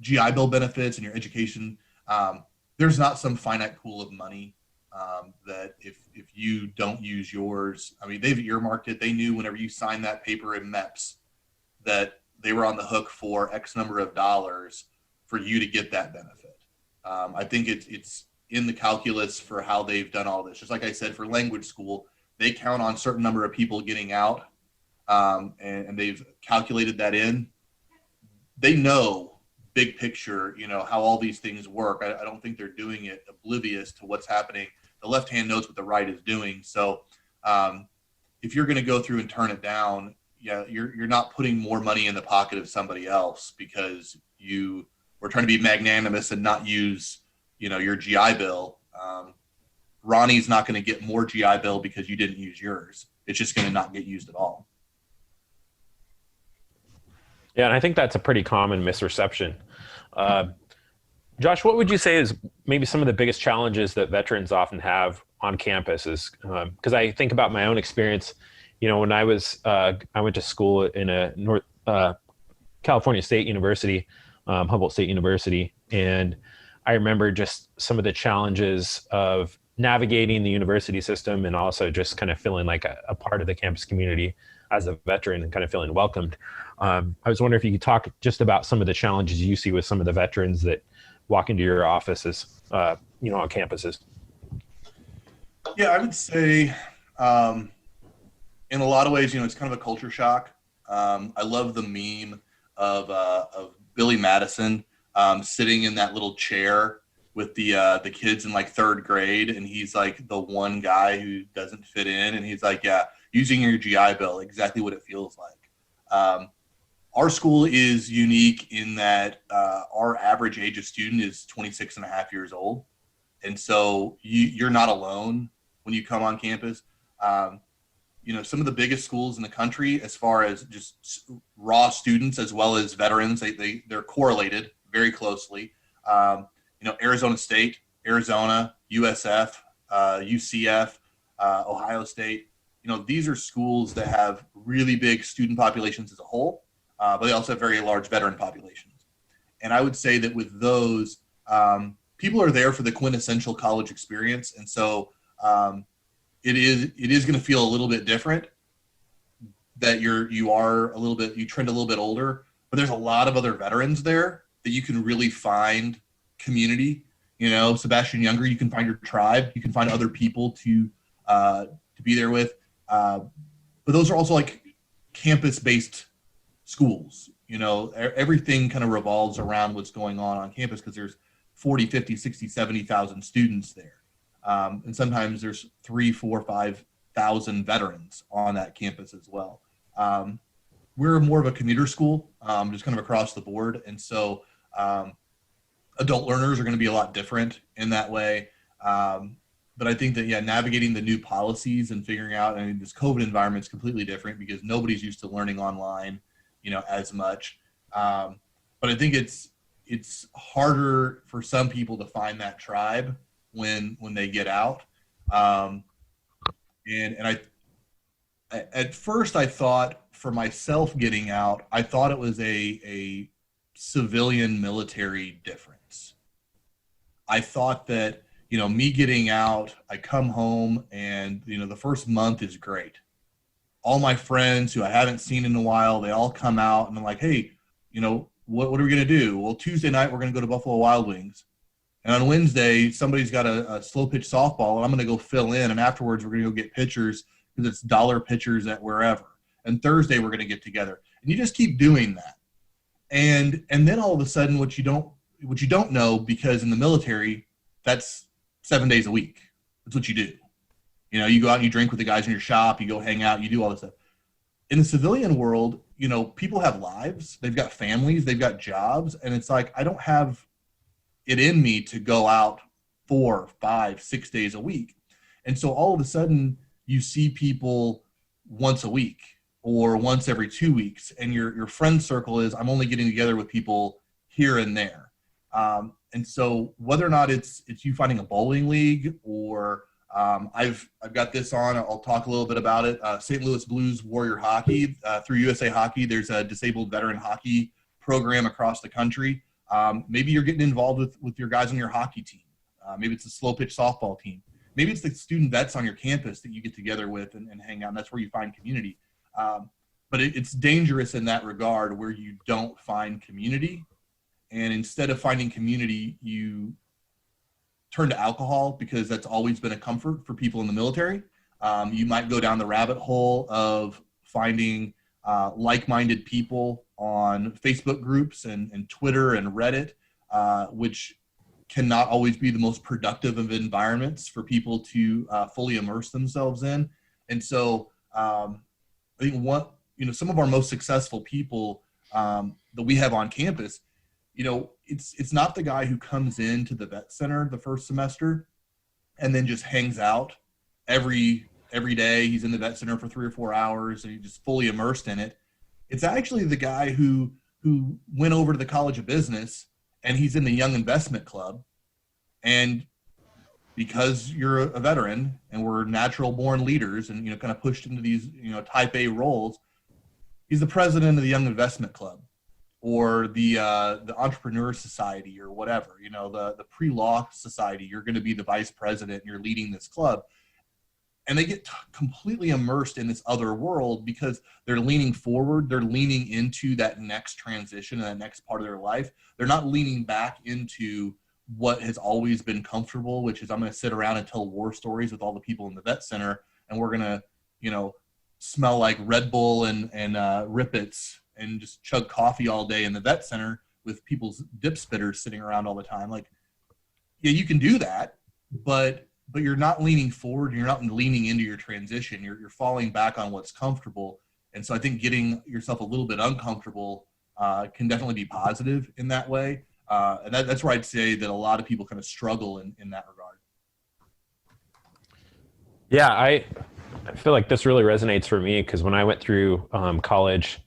GI Bill benefits and your education, there's not some finite pool of money that if you don't use yours, I mean, they've earmarked it. They knew whenever you signed that paper in MEPS that they were on the hook for X number of dollars for you to get that benefit. I think it's in the calculus for how they've done all this. Just like I said, for language school, they count on a certain number of people getting out, and they've calculated that in. They know big picture, how all these things work. I don't think they're doing it oblivious to what's happening. The left hand knows what the right is doing. So if you're going to go through and turn it down, you're not putting more money in the pocket of somebody else because we're trying to be magnanimous and not use, your GI Bill. Ronnie's not going to get more GI Bill because you didn't use yours. It's just going to not get used at all. Yeah, and I think that's a pretty common misreception. Josh, what would you say is maybe some of the biggest challenges that veterans often have on campus? Because I think about my own experience. When I went to school in a North California State University, Humboldt State University, and I remember just some of the challenges of navigating the university system and also just kind of feeling like a part of the campus community. as a veteran and kind of feeling welcomed. I was wondering if you could talk just about some of the challenges you see with some of the veterans that walk into your offices, on campuses. Yeah, I would say in a lot of ways, it's kind of a culture shock. I love the meme of Billy Madison sitting in that little chair with the kids in like third grade, and he's like the one guy who doesn't fit in, and he's like, yeah, using your GI Bill, exactly what it feels like. Our school is unique in that our average age of student is 26 and a half years old. And so you're not alone when you come on campus. Some of the biggest schools in the country, as far as just raw students as well as veterans, they're correlated very closely. Arizona State, Arizona, USF, UCF, Ohio State. These are schools that have really big student populations as a whole, but they also have very large veteran populations. And I would say that with those, people are there for the quintessential college experience. And so it is going to feel a little bit different that you trend a little bit older, but there's a lot of other veterans there that you can really find community. Sebastian Younger, you can find your tribe, you can find other people to be there with. But those are also like campus-based schools. Everything kind of revolves around what's going on campus, because there's 40, 50, 60, 70,000 students there. And sometimes there's 3, 4, 5,000 veterans on that campus as well. We're more of a commuter school, just kind of across the board. And so adult learners are going to be a lot different in that way. But I think that, navigating the new policies and figuring out, this COVID environment is completely different because nobody's used to learning online, as much. But I think it's harder for some people to find that tribe when they get out. And at first I thought, for myself getting out, I thought it was a civilian military difference. I thought that, me getting out, I come home and, the first month is great. All my friends who I haven't seen in a while, they all come out and I'm like, hey, what are we going to do? Well, Tuesday night, we're going to go to Buffalo Wild Wings. And on Wednesday, somebody's got a slow pitch softball, and I'm going to go fill in. And afterwards, we're going to go get pitchers because it's dollar pitchers at wherever. And Thursday, we're going to get together. And you just keep doing that. And then all of a sudden, what you don't know, because in the military, that's 7 days a week. That's what you do. You go out and you drink with the guys in your shop, you go hang out, you do all this stuff. In the civilian world, people have lives, they've got families, they've got jobs, and it's like, I don't have it in me to go out 4, 5, 6 days a week. And so all of a sudden you see people once a week or once every 2 weeks, and your friend circle is, I'm only getting together with people here and there. And so whether or not it's you finding a bowling league, or I've got this on, I'll talk a little bit about it. St. Louis Blues Warrior Hockey, through USA Hockey, there's a disabled veteran hockey program across the country. Maybe you're getting involved with your guys on your hockey team. Maybe it's a slow pitch softball team. Maybe it's the student vets on your campus that you get together with and hang out, and that's where you find community. But it's dangerous in that regard, where you don't find community. And instead of finding community, you turn to alcohol, because that's always been a comfort for people in the military. You might go down the rabbit hole of finding like-minded people on Facebook groups and Twitter and Reddit, which cannot always be the most productive of environments for people to fully immerse themselves in. And so I think some of our most successful people that we have on campus, it's not the guy who comes into the vet center the first semester and then just hangs out every day. He's in the vet center for 3 or 4 hours and he's just fully immersed in it. It's actually the guy who went over to the College of Business and he's in the Young Investment Club. And because you're a veteran and we're natural born leaders and, kind of pushed into these, type A roles, he's the president of the Young Investment Club, or the Entrepreneur Society, or whatever, the pre-law society. You're going to be the vice president and you're leading this club. and they get completely immersed in this other world because they're leaning forward. They're leaning into that next transition and that next part of their life. They're not leaning back into what has always been comfortable, which is I'm going to sit around and tell war stories with all the people in the vet center, and we're going to, smell like Red Bull and Rippets and just chug coffee all day in the vet center with people's dip spitters sitting around all the time. Like, yeah, you can do that, but you're not leaning forward. You're not leaning into your transition. You're falling back on what's comfortable. And so I think getting yourself a little bit uncomfortable can definitely be positive in that way. And that's where I'd say that a lot of people kind of struggle in that regard. Yeah, I feel like this really resonates for me because when I went through college,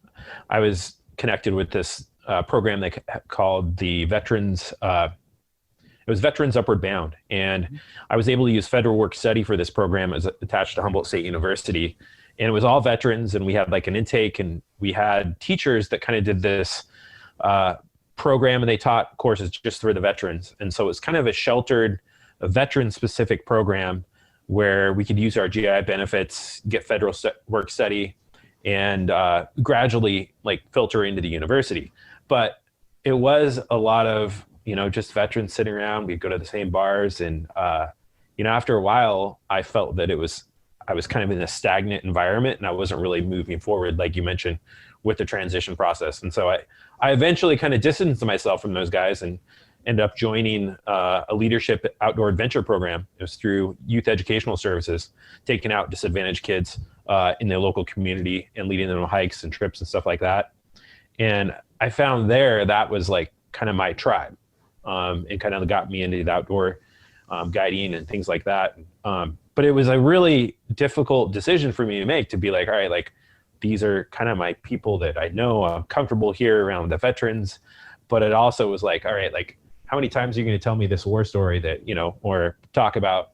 I was connected with this program they called the Veterans. It was Veterans Upward Bound, and I was able to use federal work study for this program. It was attached to Humboldt State University, and it was all veterans, and we had like an intake, and we had teachers that kind of did this program, and they taught courses just for the veterans. And so it was kind of a sheltered, veteran-specific program where we could use our GI benefits, get federal work study, and gradually like filter into the university. But it was a lot of just veterans sitting around. We'd go to the same bars, and after a while, I felt that I was kind of in a stagnant environment, and I wasn't really moving forward, like you mentioned, with the transition process. And so I eventually kind of distanced myself from those guys and ended up joining a leadership outdoor adventure program. It was through Youth Educational Services, taking out disadvantaged kids in their local community and leading them on hikes and trips and stuff like that. And I found there that was like kind of my tribe. And kind of got me into the outdoor guiding and things like that. But it was a really difficult decision for me to make, to be like, all right, like these are kind of my people that I know. I'm comfortable here around the veterans. But it also was like, all right, like how many times are you going to tell me this war story that, or talk about,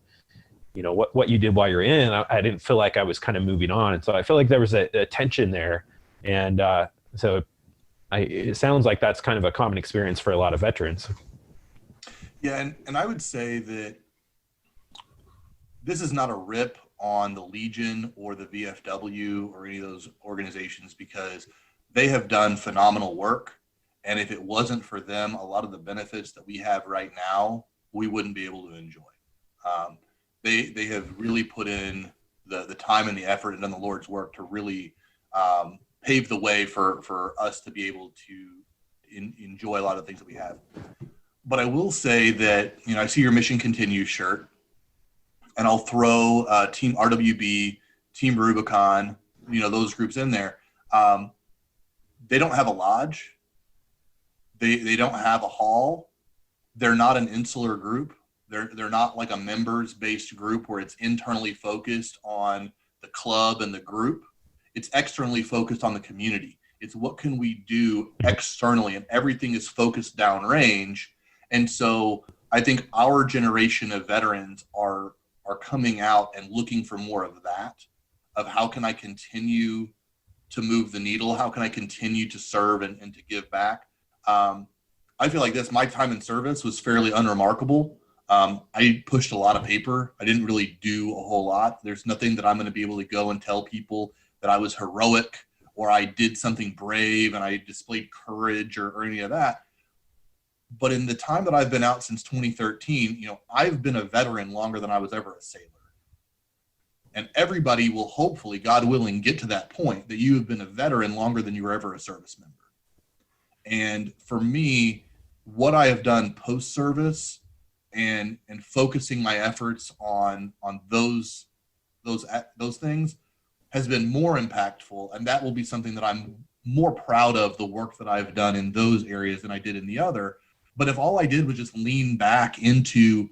what you did while you're in? I didn't feel like I was kind of moving on. And so I feel like there was a tension there. And so it sounds like that's kind of a common experience for a lot of veterans. Yeah, and I would say that this is not a rip on the Legion or the VFW or any of those organizations, because they have done phenomenal work. And if it wasn't for them, a lot of the benefits that we have right now, we wouldn't be able to enjoy. They have really put in the time and the effort and done the Lord's work to really pave the way for us to be able to enjoy a lot of things that we have. But I will say that, I see your Mission Continues shirt, and I'll throw Team RWB, Team Rubicon, those groups in there. They don't have a lodge. They don't have a hall. They're not an insular group. They're not like a members-based group where it's internally focused on the club and the group. It's externally focused on the community. It's what can we do externally, and everything is focused downrange. And so I think our generation of veterans are coming out and looking for more of that, of how can I continue to move the needle? How can I continue to serve and to give back? I feel like my time in service was fairly unremarkable. I pushed a lot of paper. I didn't really do a whole lot. There's nothing that I'm going to be able to go and tell people that I was heroic or I did something brave and I displayed courage or any of that. But in the time that I've been out since 2013, I've been a veteran longer than I was ever a sailor. And everybody will hopefully, God willing, get to that point that you have been a veteran longer than you were ever a service member. And for me, what I have done post-service and focusing my efforts on those things has been more impactful. And that will be something that I'm more proud of, the work that I've done in those areas than I did in the other. But if all I did was just lean back into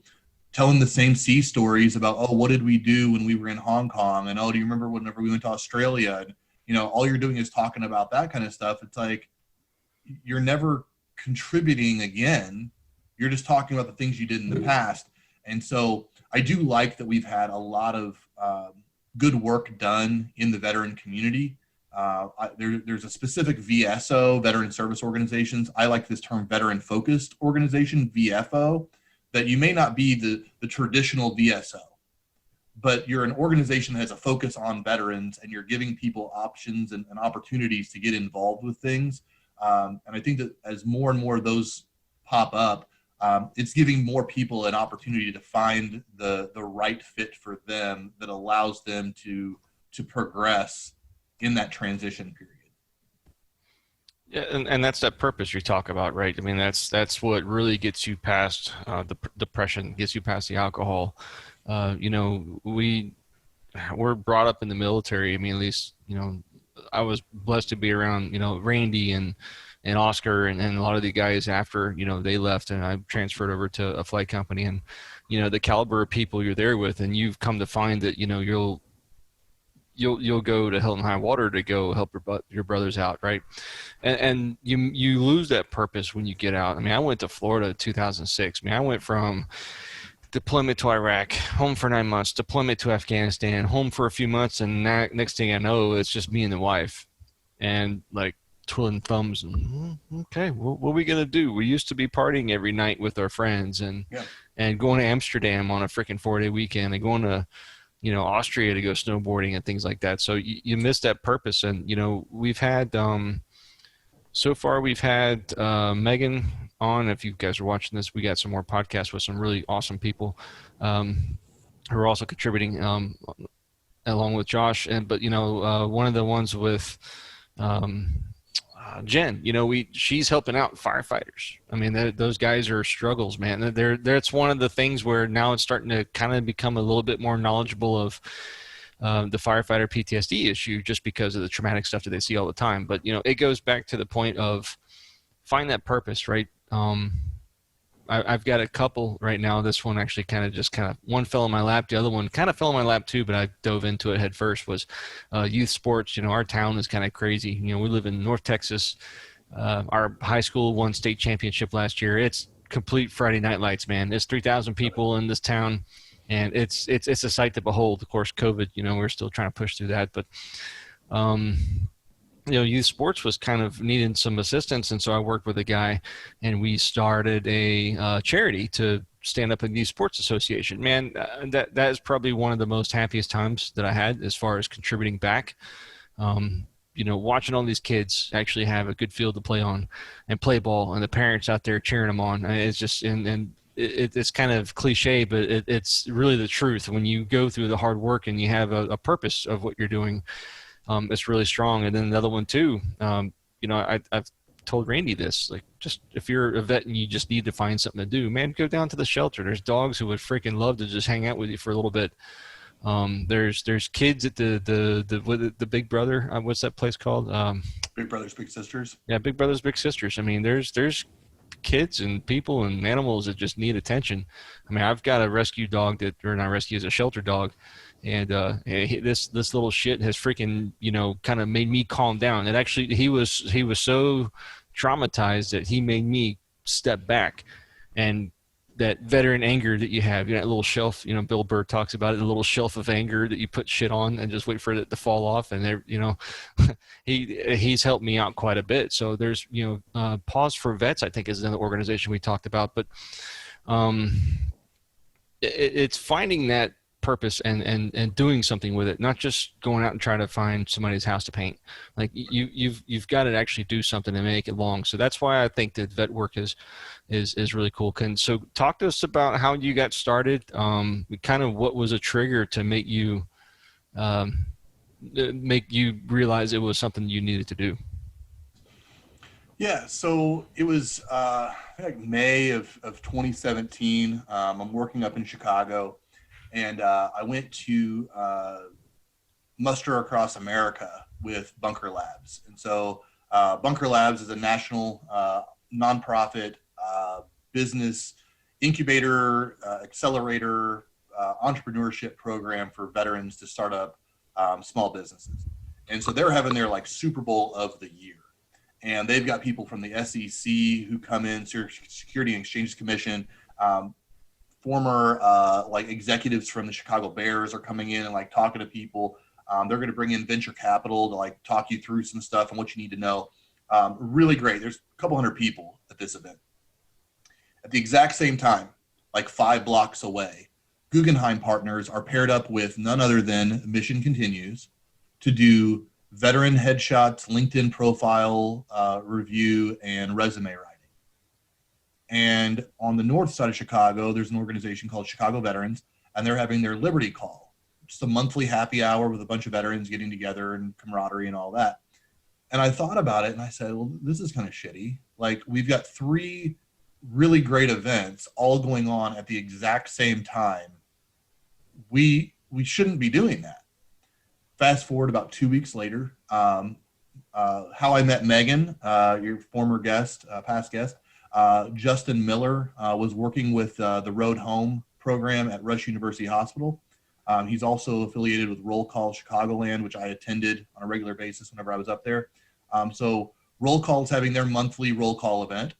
telling the same sea stories about, oh, what did we do when we were in Hong Kong? And, oh, do you remember whenever we went to Australia? And, all you're doing is talking about that kind of stuff. It's like, you're never contributing again. You're just talking about the things you did in the past. And so I do like that we've had a lot of good work done in the veteran community. There's a specific VSO, Veteran Service Organizations. I like this term, Veteran Focused Organization, VFO, that you may not be the traditional VSO, but you're an organization that has a focus on veterans, and you're giving people options and opportunities to get involved with things. And I think that as more and more of those pop up, it's giving more people an opportunity to find the right fit for them that allows them to progress in that transition period. Yeah, and that's that purpose you talk about, right? I mean, that's what really gets you past the depression, gets you past the alcohol. We're brought up in the military. I mean, at least, I was blessed to be around, Randy and Oscar and a lot of the guys after, they left, and I transferred over to a flight company, and, the caliber of people you're there with, and you've come to find that, you'll go to hell and high water to go help your brothers out, right? And you lose that purpose when you get out. I mean, I went to Florida in 2006. I mean, I went from deployment to Iraq, home for 9 months, deployment to Afghanistan, home for a few months, and next thing I know, it's just me and the wife, and like twiddling thumbs and okay, what are we gonna do? We used to be partying every night with our friends and going to Amsterdam on a freaking 4-day weekend and going to Austria to go snowboarding and things like that. So you miss that purpose. And, we've had, so far we've had Megan on. If you guys are watching this, we got some more podcasts with some really awesome people who are also contributing along with Josh. But one of the ones with Jen, she's helping out firefighters. I mean, those guys are struggles, man. That's one of the things where now it's starting to kind of become a little bit more knowledgeable of the firefighter PTSD issue, just because of the traumatic stuff that they see all the time. But it goes back to the point of find that purpose, right? I've got a couple right now. This one actually kind of one fell in my lap. The other one kind of fell in my lap too, but I dove into it head first. Was youth sports. Our town is kind of crazy. We live in North Texas. Our high school won state championship last year. It's complete Friday Night Lights, man. There's 3,000 people in this town, and it's a sight to behold. Of course, COVID. We're still trying to push through that, but youth sports was kind of needing some assistance, and so I worked with a guy, and we started a charity to stand up a youth sports association. Man, that is probably one of the most happiest times that I had as far as contributing back. Watching all these kids actually have a good field to play on and play ball, and the parents out there cheering them on. It's just it's kind of cliche, but it's really the truth. When you go through the hard work and you have a purpose of what you're doing, it's really strong. And then another one too, I've told Randy this, like, just if you're a vet and you just need to find something to do, man, go down to the shelter. There's dogs who would freaking love to just hang out with you for a little bit. There's kids at the Big Brother. What's that place called? Big Brothers Big Sisters. Yeah, Big Brothers Big Sisters. I mean, there's kids and people and animals that just need attention. I mean, I've got a rescue dog or not rescue, is a shelter dog. And this little shit has freaking kind of made me calm down. And actually, he was so traumatized that he made me step back. And that veteran anger that you have, that little shelf, Bill Burr talks about it, the little shelf of anger that you put shit on and just wait for it to fall off. And he's helped me out quite a bit. So there's Pause for Vets, I think, is another organization we talked about. But it's finding that purpose and doing something with it, not just going out and trying to find somebody's house to paint. Like you've got to actually do something and make it long. So that's why I think that Vetwork is really cool. So talk to us about how you got started, kind of what was a trigger to make you realize it was something you needed to do. Yeah, so it was like May of 2017. I'm working up in Chicago, and I went to Muster Across America with Bunker Labs. And so Bunker Labs is a national nonprofit business incubator, accelerator, entrepreneurship program for veterans to start up small businesses. And so they're having their like Super Bowl of the year. And they've got people from the SEC who come in, Security and Exchange Commission, former like executives from the Chicago Bears are coming in and like talking to people. They're going to bring in venture capital to like talk you through some stuff and what you need to know. Really great. There's a couple hundred people at this event. At the exact same time, like 5 blocks away, Guggenheim Partners are paired up with none other than Mission Continues to do veteran headshots, LinkedIn profile review, and resume writing. And on the north side of Chicago, there's an organization called Chicago Veterans, and they're having their Liberty Call, just a monthly happy hour with a bunch of veterans getting together and camaraderie and all that. And I thought about it and I said, well, this is kind of shitty. Like, we've got 3 really great events all going on at the exact same time. We shouldn't be doing that. Fast forward about 2 weeks later, How I Met Megan, your former guest, past guest, Justin Miller was working with the Road Home program at Rush University Hospital. He's also affiliated with Roll Call Chicagoland, which I attended on a regular basis whenever I was up there. So Roll Call is having their monthly roll call event.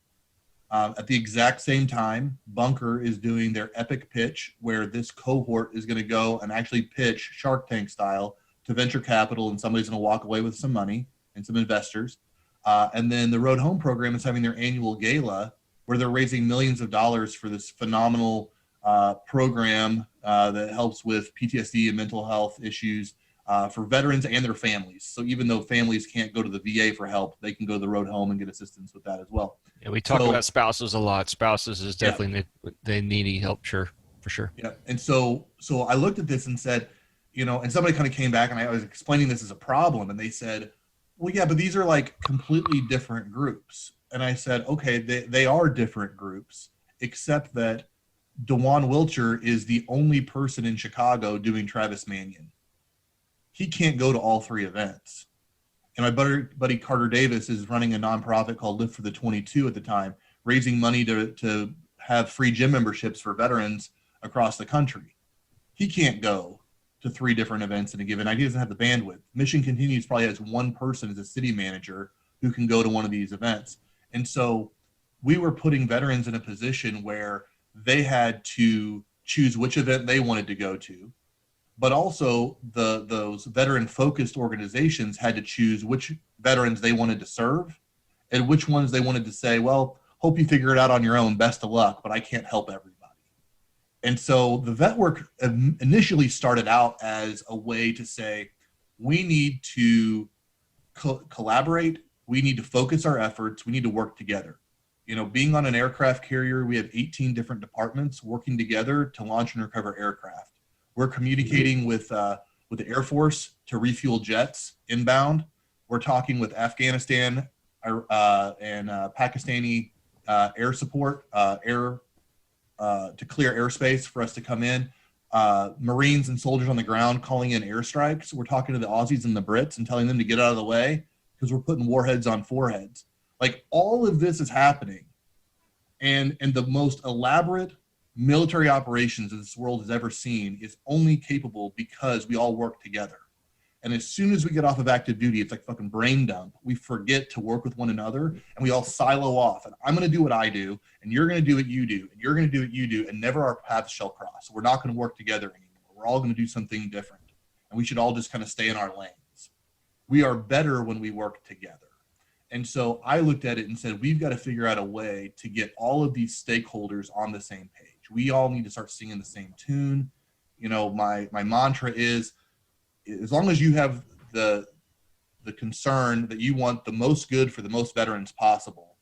At the exact same time, Bunker is doing their epic pitch, where this cohort is going to go and actually pitch Shark Tank style to venture capital, and somebody's going to walk away with some money and some investors. And then the Road Home program is having their annual gala, where they're raising millions of dollars for this phenomenal program that helps with PTSD and mental health issues for veterans and their families. So even though families can't go to the VA for help, they can go to the Road Home and get assistance with that as well. Yeah, we talk about spouses a lot. Spouses is definitely they need help, for sure. Yeah, and so I looked at this and said, and somebody kind of came back, and I was explaining this as a problem, and they said, well, yeah, but these are like completely different groups. And I said, okay, they are different groups, except that DeJuan Wilcher is the only person in Chicago doing Travis Manion. He can't go to all 3 events. And my buddy Carter Davis is running a nonprofit called Live for the 22 at the time, raising money to have free gym memberships for veterans across the country. He can't go to 3 different events in a given night. He doesn't have the bandwidth. Mission Continues probably has 1 person as a city manager who can go to one of these events. And so we were putting veterans in a position where they had to choose which event they wanted to go to, but also those veteran-focused organizations had to choose which veterans they wanted to serve and which ones they wanted to say, well, hope you figure it out on your own, best of luck, but I can't help everybody. And so the Vetwork initially started out as a way to say, we need to collaborate, we need to focus our efforts, we need to work together. Being on an aircraft carrier, we have 18 different departments working together to launch and recover aircraft. We're communicating with the Air Force to refuel jets inbound. We're talking with Afghanistan and Pakistani air support, to clear airspace for us to come in. Marines and soldiers on the ground calling in airstrikes. We're talking to the Aussies and the Brits and telling them to get out of the way because we're putting warheads on foreheads. Like, all of this is happening. And the most elaborate military operations this world has ever seen is only capable because we all work together. And as soon as we get off of active duty, it's like fucking brain dump. We forget to work with one another, and we all silo off. And I'm going to do what I do, and you're going to do what you do, and you're going to do what you do, and never our paths shall cross. We're not going to work together anymore. We're all going to do something different, and we should all just kind of stay in our lanes. We are better when we work together. And so I looked at it and said, we've got to figure out a way to get all of these stakeholders on the same page. We all need to start singing the same tune. My mantra is, as long as you have the concern that you want the most good for the most veterans possible,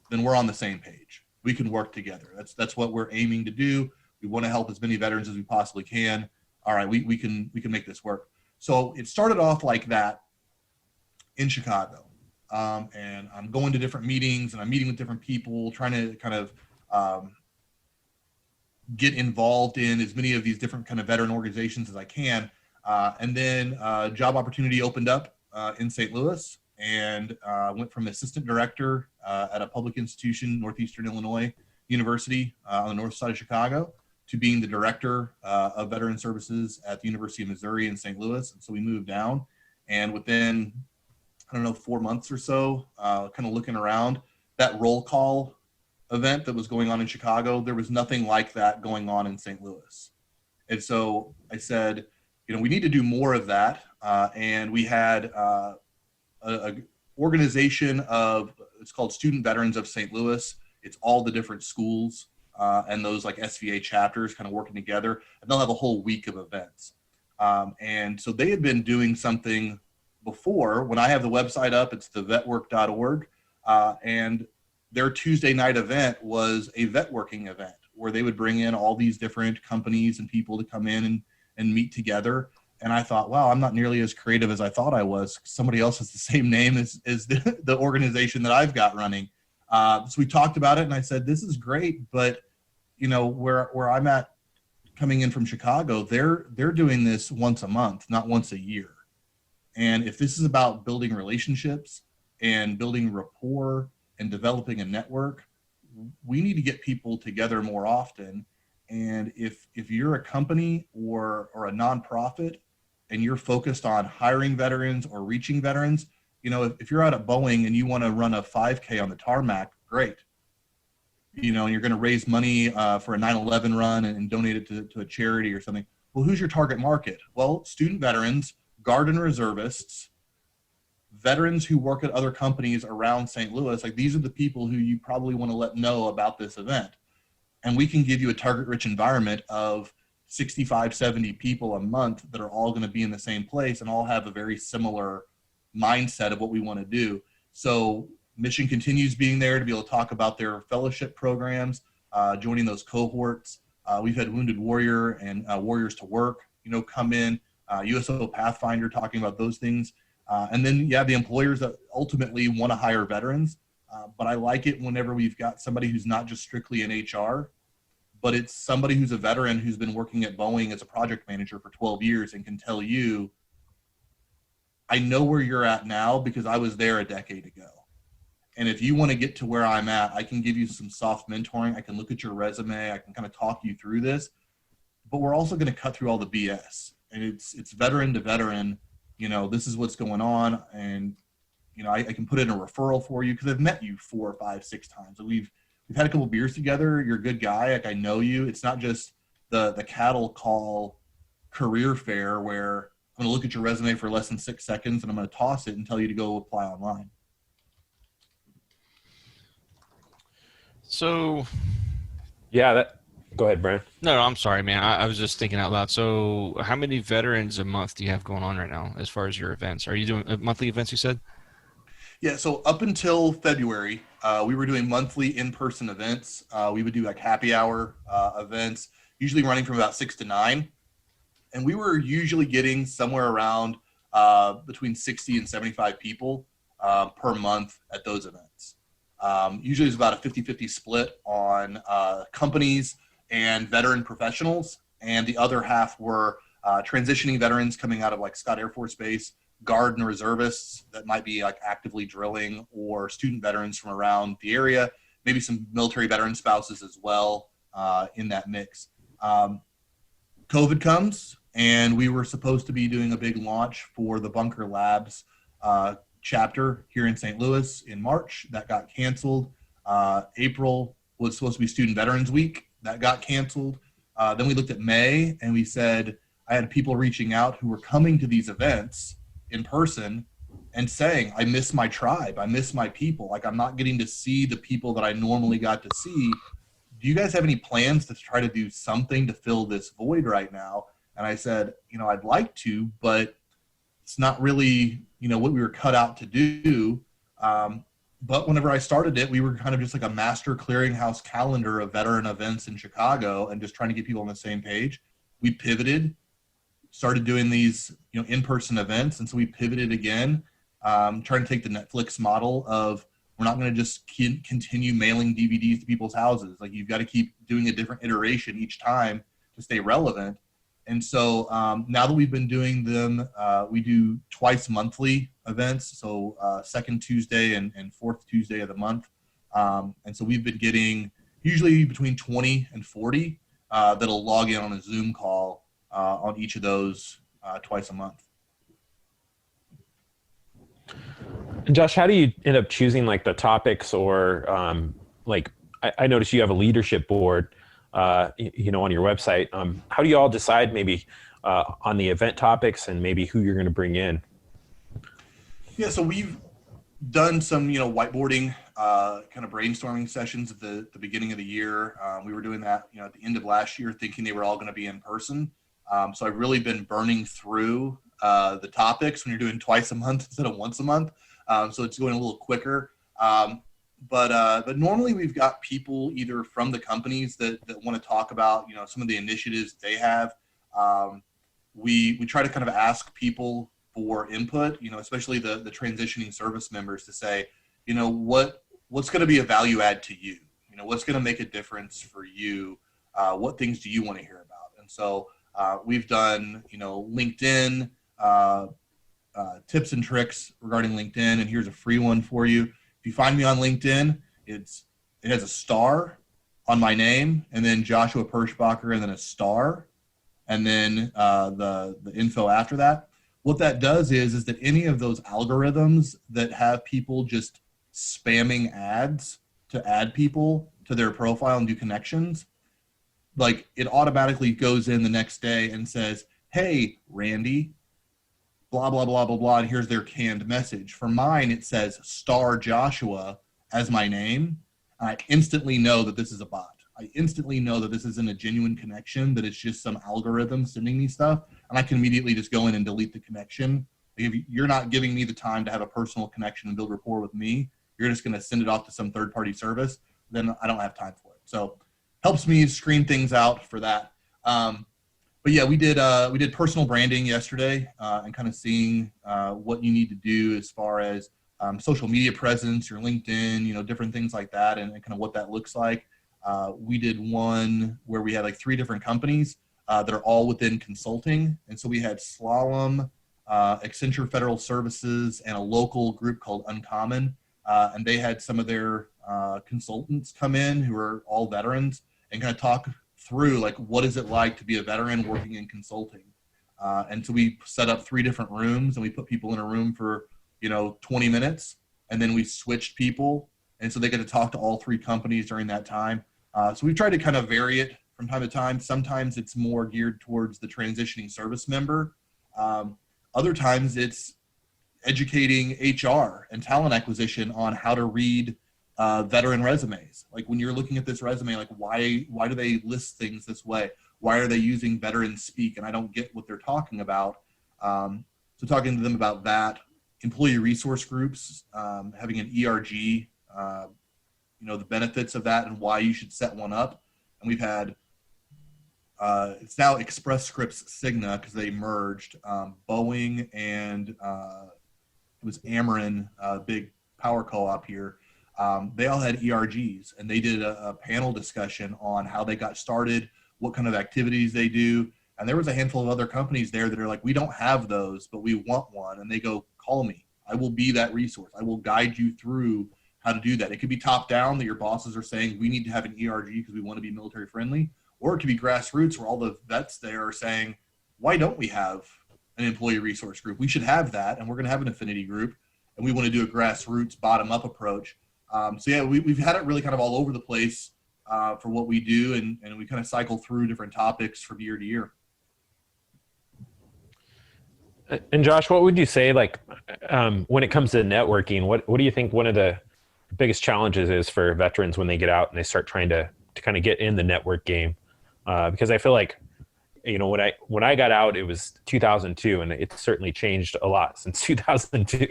then we're on the same page. We can work together. That's what we're aiming to do. We want to help as many veterans as we possibly can. All right, we can make this work. So it started off like that in Chicago. And I'm going to different meetings and I'm meeting with different people, trying to kind of get involved in as many of these different kind of veteran organizations as I can. And then a job opportunity opened up in St. Louis, and went from assistant director at a public institution, Northeastern Illinois University on the north side of Chicago, to being the director of veteran services at the University of Missouri in St. Louis. And so we moved down, and within, 4 months or so, kind of looking around, that roll call event that was going on in Chicago, there was nothing like that going on in St. Louis. And so I said, we need to do more of that. And we had a organization it's called Student Veterans of St. Louis. It's all the different schools and those like SVA chapters kind of working together, and they'll have a whole week of events. And so they had been doing something before. When I have the website up, it's the vetwork.org, and their Tuesday night event was a vetworking event where they would bring in all these different companies and people to come in and meet together. And I thought, wow, I'm not nearly as creative as I thought I was. Somebody else has the same name as the organization that I've got running. So we talked about it, and I said, this is great, but you know, where I'm at, coming in from Chicago, they're doing this once a month, not once a year. And if this is about building relationships and building rapport and developing a network, we need to get people together more often. And if you're a company or a nonprofit and you're focused on hiring veterans or reaching veterans, you know, if you're out at Boeing and you want to run a 5K on the tarmac, great. You know, and you're going to raise money for a 9/11 run and donate it to a charity or something. Well, who's your target market? Well, student veterans, Guard and reservists, veterans who work at other companies around St. Louis. Like, these are the people who you probably want to let know about this event. And we can give you a target-rich environment of 65, 70 people a month that are all going to be in the same place and all have a very similar mindset of what we want to do. So Mission continues being there to be able to talk about their fellowship programs, joining those cohorts. We've had Wounded Warrior and Warriors to Work, you know, come in, USO Pathfinder talking about those things. And then, yeah, the employers that ultimately want to hire veterans. But I like it whenever we've got somebody who's not just strictly in HR, but it's somebody who's a veteran who's been working at Boeing as a project manager for 12 years and can tell you, I know where you're at now because I was there a decade ago. And if you want to get to where I'm at, I can give you some soft mentoring. I can look at your resume. I can kind of talk you through this. But we're also going to cut through all the BS. And it's veteran to veteran. You know, this is what's going on. And, you know, I can put in a referral for you because I've met you 4, 5, 6 times. And we've had a couple beers together. You're a good guy. Like, I know you. It's not just the cattle call career fair where I'm going to look at your resume for less than 6 seconds and I'm going to toss it and tell you to go apply online. So, Yeah, go ahead, Brian. no, I'm sorry, man. I was just thinking out loud. So, how many veterans a month do you have going on right now as far as your events? Are you doing monthly events, you said? Yeah, so up until February, we were doing monthly in-person events. We would do like happy hour events, usually running from about 6 to 9. And we were usually getting somewhere around between 60 and 75 people per month at those events. Usually it's about a 50-50 split on companies and veteran professionals. And the other half were transitioning veterans coming out of like Scott Air Force Base, Guard and reservists that might be like actively drilling, or student veterans from around the area, maybe some military veteran spouses as well in that mix. COVID comes, and we were supposed to be doing a big launch for the Bunker Labs chapter here in St. Louis in March. That got canceled. April was supposed to be Student Veterans Week. That got canceled. Then we looked at May, and we said, I had people reaching out who were coming to these events in person and saying, I miss my tribe. I miss my people. Like, I'm not getting to see the people that I normally got to see. Do you guys have any plans to try to do something to fill this void right now? And I said, you know, I'd like to, but it's not really, you know, what we were cut out to do. But whenever I started it, we were kind of just like a master clearinghouse calendar of veteran events in Chicago and just trying to get people on the same page. We pivoted, started doing these, you know, in-person events. And so we pivoted again, trying to take the Netflix model of, we're not going to just continue mailing DVDs to people's houses. Like, you've got to keep doing a different iteration each time to stay relevant. And so now that we've been doing them, we do twice monthly events. So second Tuesday and fourth Tuesday of the month. And so we've been getting usually between 20 and 40 that'll log in on a Zoom call on each of those twice a month. And Josh, how do you end up choosing like the topics, or like I noticed you have a leadership board, you know, on your website. How do you all decide maybe on the event topics and maybe who you're going to bring in? Yeah, so we've done some, whiteboarding, kind of brainstorming sessions at the beginning of the year. We were doing that, at the end of last year, thinking they were all going to be in person. So I've really been burning through the topics when you're doing twice a month instead of once a month. So it's going a little quicker. But normally we've got people either from the companies that want to talk about, some of the initiatives they have. We try to kind of ask people for input, especially the transitioning service members, to say, what's going to be a value add to you? What's going to make a difference for you? What things do you want to hear about? And so we've done, LinkedIn tips and tricks regarding LinkedIn. And here's a free one for you. If you find me on LinkedIn, it has a star on my name, and then Joshua Perschbacher, and then a star, and then the info after that. What that does is that any of those algorithms that have people just spamming ads to add people to their profile and do connections, like, it automatically goes in the next day and says, hey, Randy, blah, blah, blah, blah, blah, and here's their canned message. For mine, it says star Joshua as my name. I instantly know that this is a bot. I instantly know that this isn't a genuine connection, that it's just some algorithm sending me stuff, and I can immediately just go in and delete the connection. If you're not giving me the time to have a personal connection and build rapport with me, you're just going to send it off to some third-party service, then I don't have time for it. So helps me screen things out for that. But yeah, we did personal branding yesterday, and kind of seeing what you need to do as far as social media presence, your LinkedIn, different things like that, and kind of what that looks like. We did one where we had like 3 different companies that are all within consulting. And so we had Slalom, Accenture Federal Services, and a local group called Uncommon. And they had some of their consultants come in who are all veterans and kind of talk through, like, what is it like to be a veteran working in consulting. And so we set up 3 different rooms, and we put people in a room for, 20 minutes. And then we switched people. And so they get to talk to all 3 companies during that time. So we've tried to kind of vary it from time to time. Sometimes it's more geared towards the transitioning service member. Other times it's educating HR and talent acquisition on how to read veteran resumes. Like, when you're looking at this resume, like, why do they list things this way? Why are they using veteran speak? And I don't get what they're talking about. So talking to them about that. Employee resource groups, having an ERG, the benefits of that and why you should set one up. And we've had, it's now Express Scripts Cigna, because they merged, Boeing and it was Ameren, big power co-op here. They all had ERGs, and they did a panel discussion on how they got started, what kind of activities they do. And there was a handful of other companies there that are like, we don't have those, but we want one. And they go, call me. I will be that resource. I will guide you through how to do that. It could be top down, that your bosses are saying, we need to have an ERG because we want to be military friendly. Or it could be grassroots, where all the vets there are saying, why don't we have an employee resource group? We should have that. And we're going to have an affinity group. And we want to do a grassroots bottom up approach. So yeah, we've had it really kind of all over the place for what we do. And we kind of cycle through different topics from year to year. And Josh, what would you say, like, when it comes to networking, what do you think one of the biggest challenges is for veterans when they get out and they start trying to kind of get in the network game? Because I feel like, when I got out, it was 2002, and it's certainly changed a lot since 2002.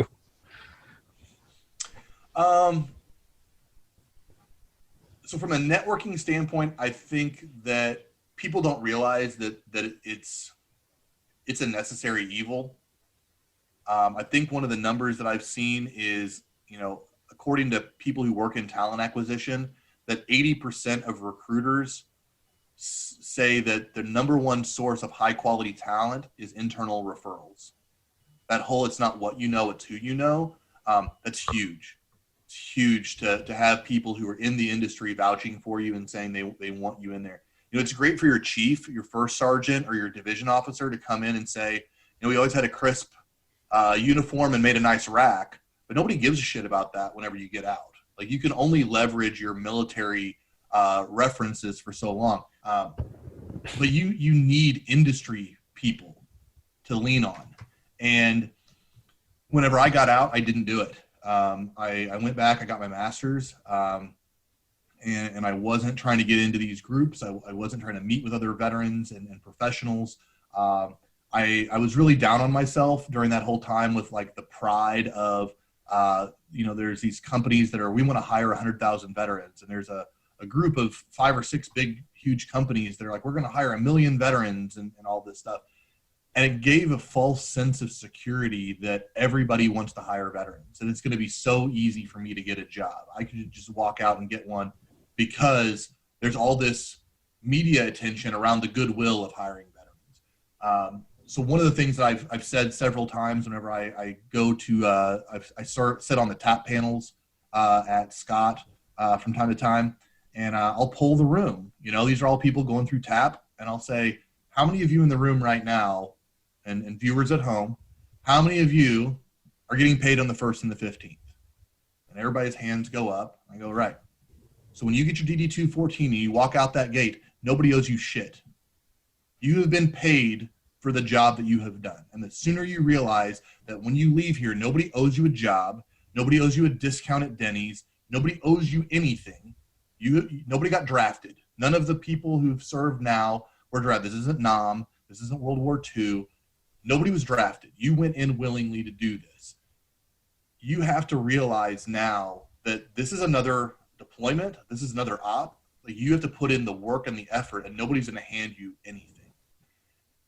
So from a networking standpoint, I think that people don't realize that it's a necessary evil. I think one of the numbers that I've seen is, according to people who work in talent acquisition, that 80% of recruiters say that the number one source of high quality talent is internal referrals. That whole, it's not what you know, it's who you know. That's huge. It's huge to have people who are in the industry vouching for you and saying they want you in there. It's great for your chief, your first sergeant, or your division officer to come in and say, we always had a crisp uniform and made a nice rack, but nobody gives a shit about that whenever you get out. Like, you can only leverage your military references for so long. But you need industry people to lean on. And whenever I got out, I didn't do it. I went back, I got my master's, and I wasn't trying to get into these groups. I wasn't trying to meet with other veterans and professionals. I was really down on myself during that whole time with like the pride of, there's these companies that we want to hire 100,000 veterans. And there's a group of 5 or 6 big, huge companies that are like, we're going to hire 1 million veterans and all this stuff. And it gave a false sense of security that everybody wants to hire veterans. And it's going to be so easy for me to get a job. I could just walk out and get one because there's all this media attention around the goodwill of hiring veterans. So one of the things that I've said several times whenever I go to, I sit on the TAP panels at Scott from time to time, and I'll poll the room. These are all people going through TAP, and I'll say, how many of you in the room right now, and viewers at home, how many of you are getting paid on the 1st and the 15th? And everybody's hands go up. I go, right. So when you get your DD-214 and you walk out that gate, nobody owes you shit. You have been paid for the job that you have done. And the sooner you realize that when you leave here, nobody owes you a job, nobody owes you a discount at Denny's, nobody owes you anything. Nobody got drafted. None of the people who've served now were drafted. This isn't Nam. This isn't World War II. Nobody was drafted. You went in willingly to do this. You have to realize now that this is another deployment. This is another op. Like, you have to put in the work and the effort, and nobody's going to hand you anything.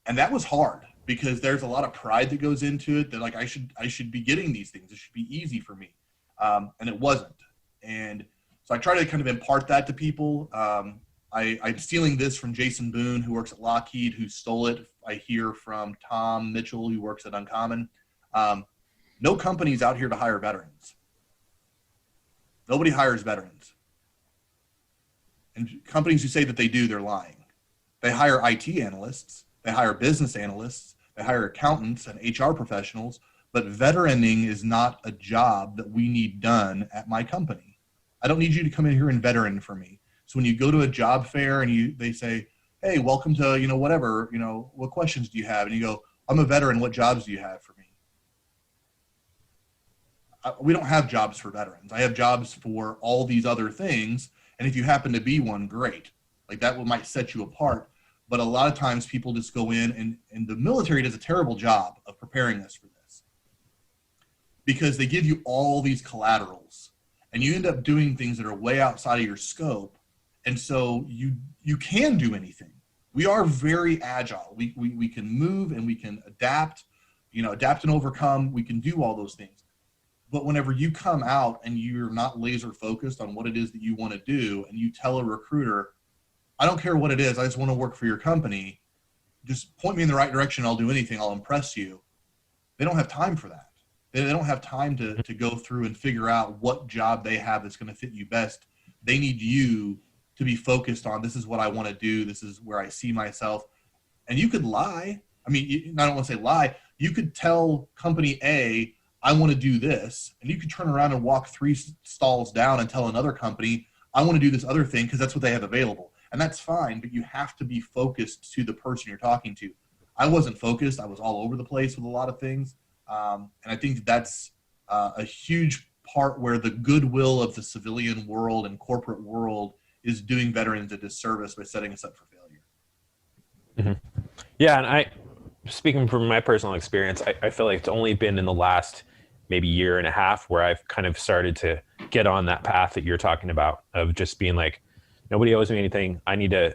And that was hard because there's a lot of pride that goes into it, that like I should be getting these things. It should be easy for me. And it wasn't. And so I try to kind of impart that to people. I'm stealing this from Jason Boone, who works at Lockheed, who stole it. I hear from Tom Mitchell, who works at Uncommon. No company's out here to hire veterans. Nobody hires veterans. And companies who say that they do, they're lying. They hire IT analysts. They hire business analysts. They hire accountants and HR professionals. But veteraning is not a job that we need done at my company. I don't need you to come in here and veteran for me. So when you go to a job fair and they say, hey, welcome to, whatever, what questions do you have? And you go, I'm a veteran. What jobs do you have for me? We don't have jobs for veterans. I have jobs for all these other things. And if you happen to be one, great. Like that might set you apart. But a lot of times people just go in and the military does a terrible job of preparing us for this because they give you all these collaterals and you end up doing things that are way outside of your scope. And so you can do anything. We are very agile. We can move and we can adapt, adapt and overcome. We can do all those things. But whenever you come out and you're not laser focused on what it is that you want to do, and you tell a recruiter, I don't care what it is, I just want to work for your company, just point me in the right direction, I'll do anything, I'll impress you. They don't have time for that. They don't have time to go through and figure out what job they have that's going to fit you best. They need you to be focused on, this is what I want to do, this is where I see myself. And you could lie. I mean, I don't want to say lie. You could tell company A, I want to do this, and you could turn around and walk 3 stalls down and tell another company, I want to do this other thing because that's what they have available. And that's fine, but you have to be focused to the person you're talking to. I wasn't focused. I was all over the place with a lot of things. And I think that's a huge part where the goodwill of the civilian world and corporate world is doing veterans a disservice by setting us up for failure. Mm-hmm. Yeah, and speaking from my personal experience, I feel like it's only been in the last maybe year and a half where I've kind of started to get on that path that you're talking about of just being like, nobody owes me anything. I need to,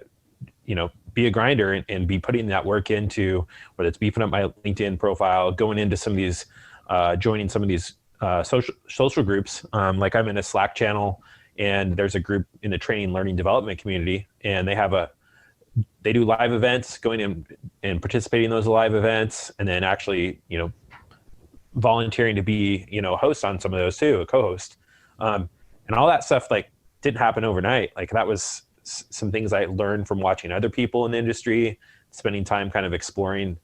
be a grinder and be putting that work into, whether it's beefing up my LinkedIn profile, going into some of these, joining some of these social groups. Like I'm in a Slack channel, and there's a group in the training, learning, development community, and they do live events, going in and participating in those live events, and then actually, volunteering to be, host on some of those too, a co-host, and all that stuff like didn't happen overnight. Like that was some things I learned from watching other people in the industry, spending time kind of exploring,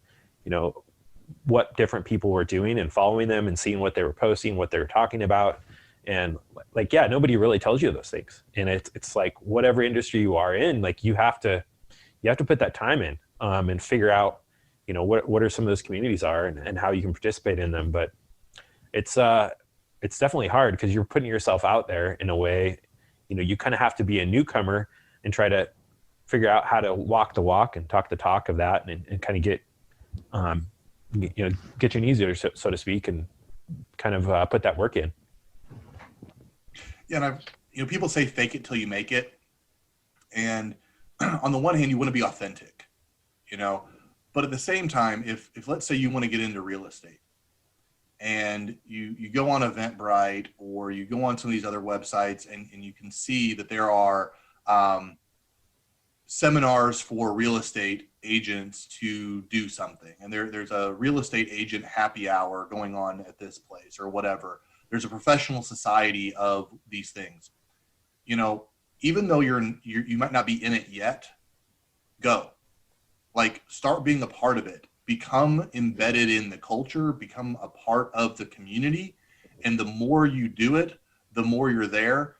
what different people were doing and following them and seeing what they were posting, what they were talking about. And like, yeah, nobody really tells you those things. And it's like whatever industry you are in, like you have to put that time in and figure out, what are some of those communities are and how you can participate in them. But it's it's definitely hard because you're putting yourself out there in a way, you kind of have to be a newcomer and try to figure out how to walk the walk and talk the talk of that, and kind of get, get your knees dirty, so to speak, and kind of put that work in. Yeah, and people say fake it till you make it, and on the one hand, you want to be authentic, but at the same time, if let's say you want to get into real estate, and you go on Eventbrite or you go on some of these other websites, and you can see that there are seminars for real estate agents to do something, and there's a real estate agent happy hour going on at this place or whatever. There's a professional society of these things. Even though you might not be in it yet, go. Like, start being a part of it. Become embedded in the culture, become a part of the community. And the more you do it, the more you're there.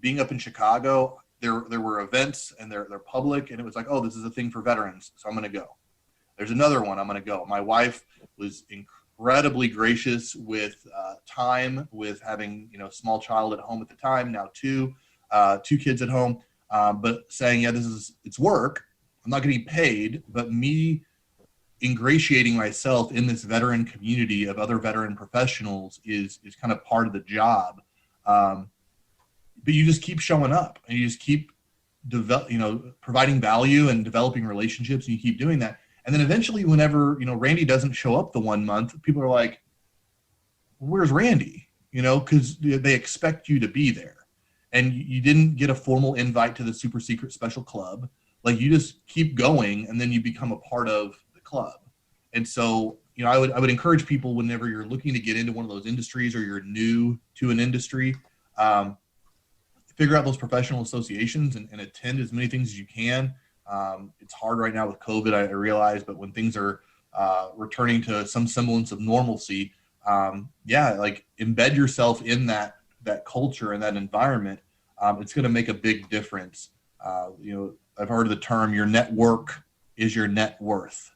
Being up in Chicago, there were events, and they're public, and it was like, oh, this is a thing for veterans, so I'm going to go. There's another one, I'm going to go. My wife was incredibly gracious with time, with having, small child at home at the time, now two kids at home, but saying, yeah, it's work. I'm not getting paid, but me ingratiating myself in this veteran community of other veteran professionals is kind of part of the job. But you just keep showing up, and you just keep providing value and developing relationships, and you keep doing that. And then eventually, whenever, Randy doesn't show up the 1 month, people are like, where's Randy? Because they expect you to be there, and you didn't get a formal invite to the super secret special club. Like, you just keep going, and then you become a part of the club. And so, I would encourage people, whenever you're looking to get into one of those industries, or you're new to an industry, figure out those professional associations and attend as many things as you can. It's hard right now with COVID, I realize, but when things are returning to some semblance of normalcy, like, embed yourself in that culture and that environment. It's going to make a big difference. I've heard of the term, your network is your net worth.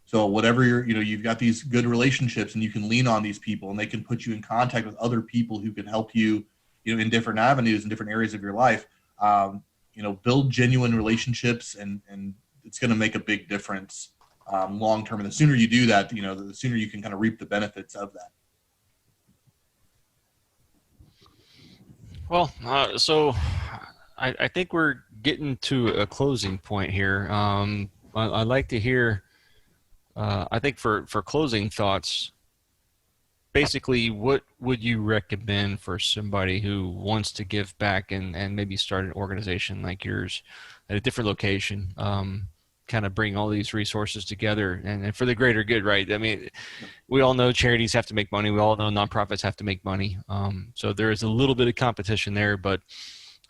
So whatever you've got these good relationships, and you can lean on these people, and they can put you in contact with other people who can help you, in different avenues, in different areas of your life. Build genuine relationships, and it's going to make a big difference long term. And the sooner you do that, the sooner you can kind of reap the benefits of that. Well, so I think we're getting to a closing point here. I'd like to hear, I think for closing thoughts, basically, what would you recommend for somebody who wants to give back and maybe start an organization like yours at a different location, kind of bring all these resources together and for the greater good, right? I mean, we all know charities have to make money. We all know nonprofits have to make money. So there is a little bit of competition there, but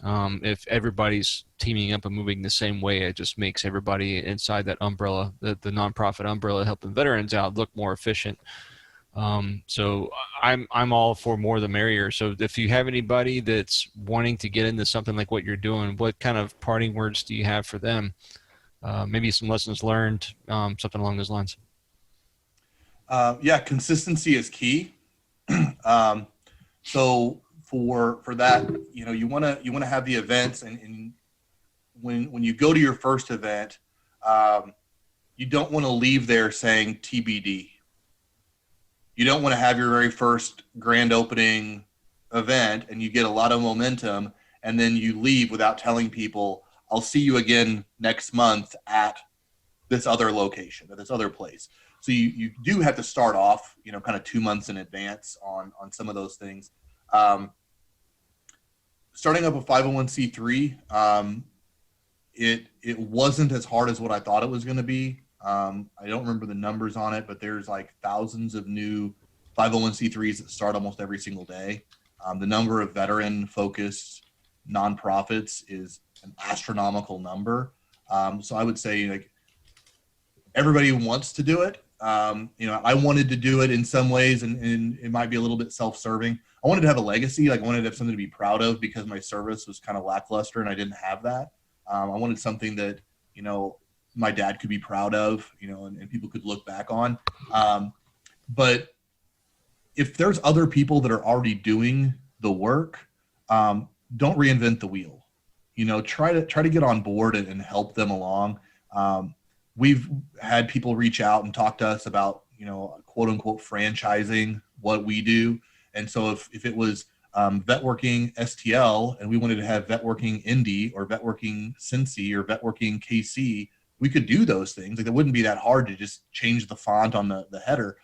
if everybody's teaming up and moving the same way, it just makes everybody inside that umbrella, the nonprofit umbrella helping veterans out, look more efficient. So I'm all for more the merrier. So if you have anybody that's wanting to get into something like what you're doing, what kind of parting words do you have for them? Maybe some lessons learned, something along those lines. Consistency is key. So for that, you want to have the events, and when you go to your first event, you don't want to leave there saying TBD. You don't want to have your very first grand opening event and you get a lot of momentum, and then you leave without telling people, I'll see you again next month at this other location, at this other place. So you do have to start off, kind of 2 months in advance on some of those things. Starting up a 501c3, it wasn't as hard as what I thought it was going to be. I don't remember the numbers on it, but there's like thousands of new 501c3s that start almost every single day. The number of veteran-focused nonprofits is an astronomical number. So I would say, like, everybody wants to do it. I wanted to do it in some ways, and it might be a little bit self-serving. I wanted to have a legacy. Like, I wanted to have something to be proud of because my service was kind of lackluster and I didn't have that. I wanted something that, my dad could be proud of, and people could look back on. But if there's other people that are already doing the work, don't reinvent the wheel. Try to get on board and help them along. We've had people reach out and talk to us about, quote unquote, franchising what we do. And so if it was Vetworking STL and we wanted to have Vetworking Indy or Vetworking Cincy or Vetworking KC, we could do those things. Like, it wouldn't be that hard to just change the font on the header.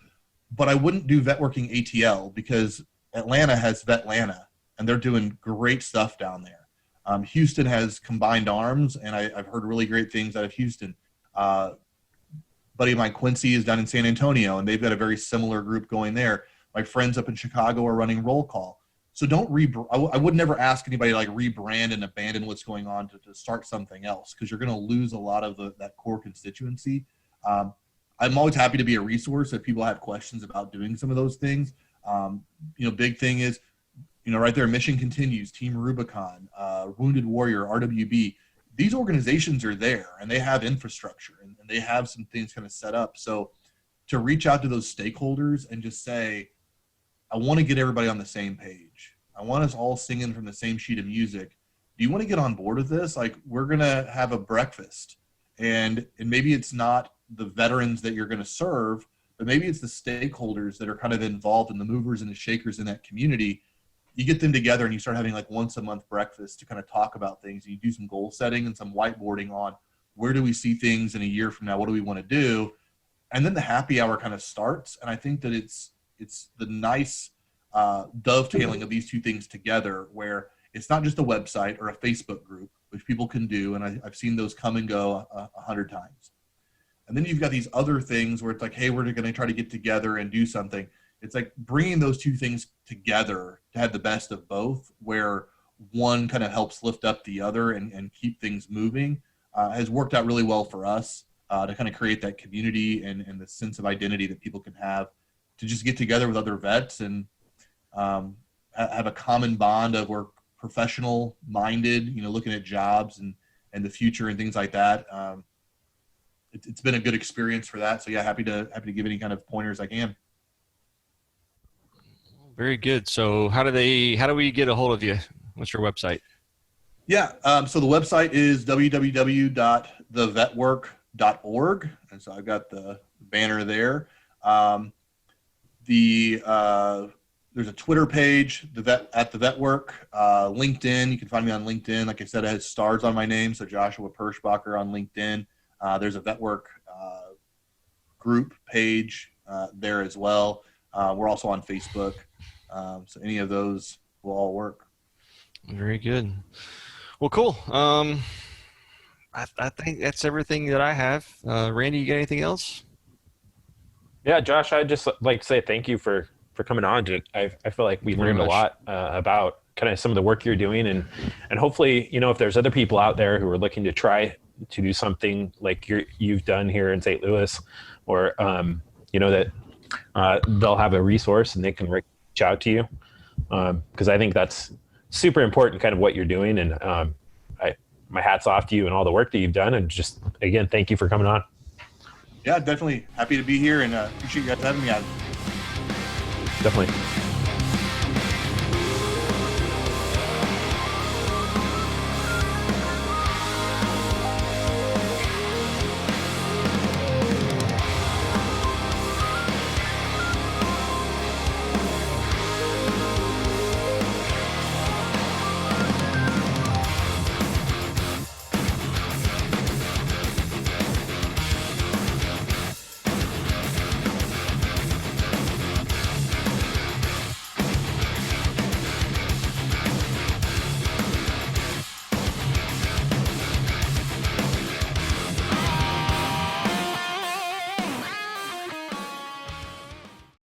But I wouldn't do Vetworking ATL because Atlanta has Vetlanta and they're doing great stuff down there. Houston has Combined Arms, and I've heard really great things out of Houston. Buddy of mine, Quincy, is down in San Antonio, and they've got a very similar group going there. My friends up in Chicago are running Roll Call. So don't I would never ask anybody to like rebrand and abandon what's going on to start something else, because you're going to lose a lot of that core constituency. I'm always happy to be a resource if people have questions about doing some of those things. Big thing is, right there, Mission Continues, Team Rubicon, Wounded Warrior, RWB. These organizations are there and they have infrastructure and they have some things kind of set up. So to reach out to those stakeholders and just say, I want to get everybody on the same page. I want us all singing from the same sheet of music. Do you want to get on board with this? Like, we're going to have a breakfast, and maybe it's not the veterans that you're going to serve, but maybe it's the stakeholders that are kind of involved in the movers and the shakers in that community. You get them together and you start having like once a month breakfast to kind of talk about things. You do some goal setting and some whiteboarding on where do we see things in a year from now? What do we want to do? And then the happy hour kind of starts. And I think that it's the nice dovetailing of these two things together, where it's not just a website or a Facebook group, which people can do. And I've seen those come and go 100 times. And then you've got these other things where it's like, hey, we're going to try to get together and do something. It's like bringing those two things together to have the best of both, where one kind of helps lift up the other and keep things moving, has worked out really well for us to kind of create that community and the sense of identity that people can have to just get together with other vets and have a common bond of we're professional minded, looking at jobs and the future and things like that. It's been a good experience for that. So yeah, happy to give any kind of pointers I can. Very good. So how do we get a hold of you? What's your website? Yeah. So the website is www.thevetwork.org. And so I've got the banner there. There's a Twitter page, at the Vetwork, LinkedIn. You can find me on LinkedIn. Like I said, it has stars on my name. So Joshua Perschbacher on LinkedIn. There's a Vetwork group page there as well. We're also on Facebook. So any of those will all work. Very good. Well, cool. I think that's everything that I have. Randy, you got anything else? Yeah, Josh, I'd just like to say thank you for coming on. I feel like we learned a lot about kind of some of the work you're doing, and hopefully, if there's other people out there who are looking to try to do something like you've done here in St. Louis, or that they'll have a resource and they can reach out to you, because I think that's super important, kind of what you're doing, and my hat's off to you and all the work that you've done, and just again, thank you for coming on. Yeah, definitely happy to be here, and appreciate you guys having me on. Definitely.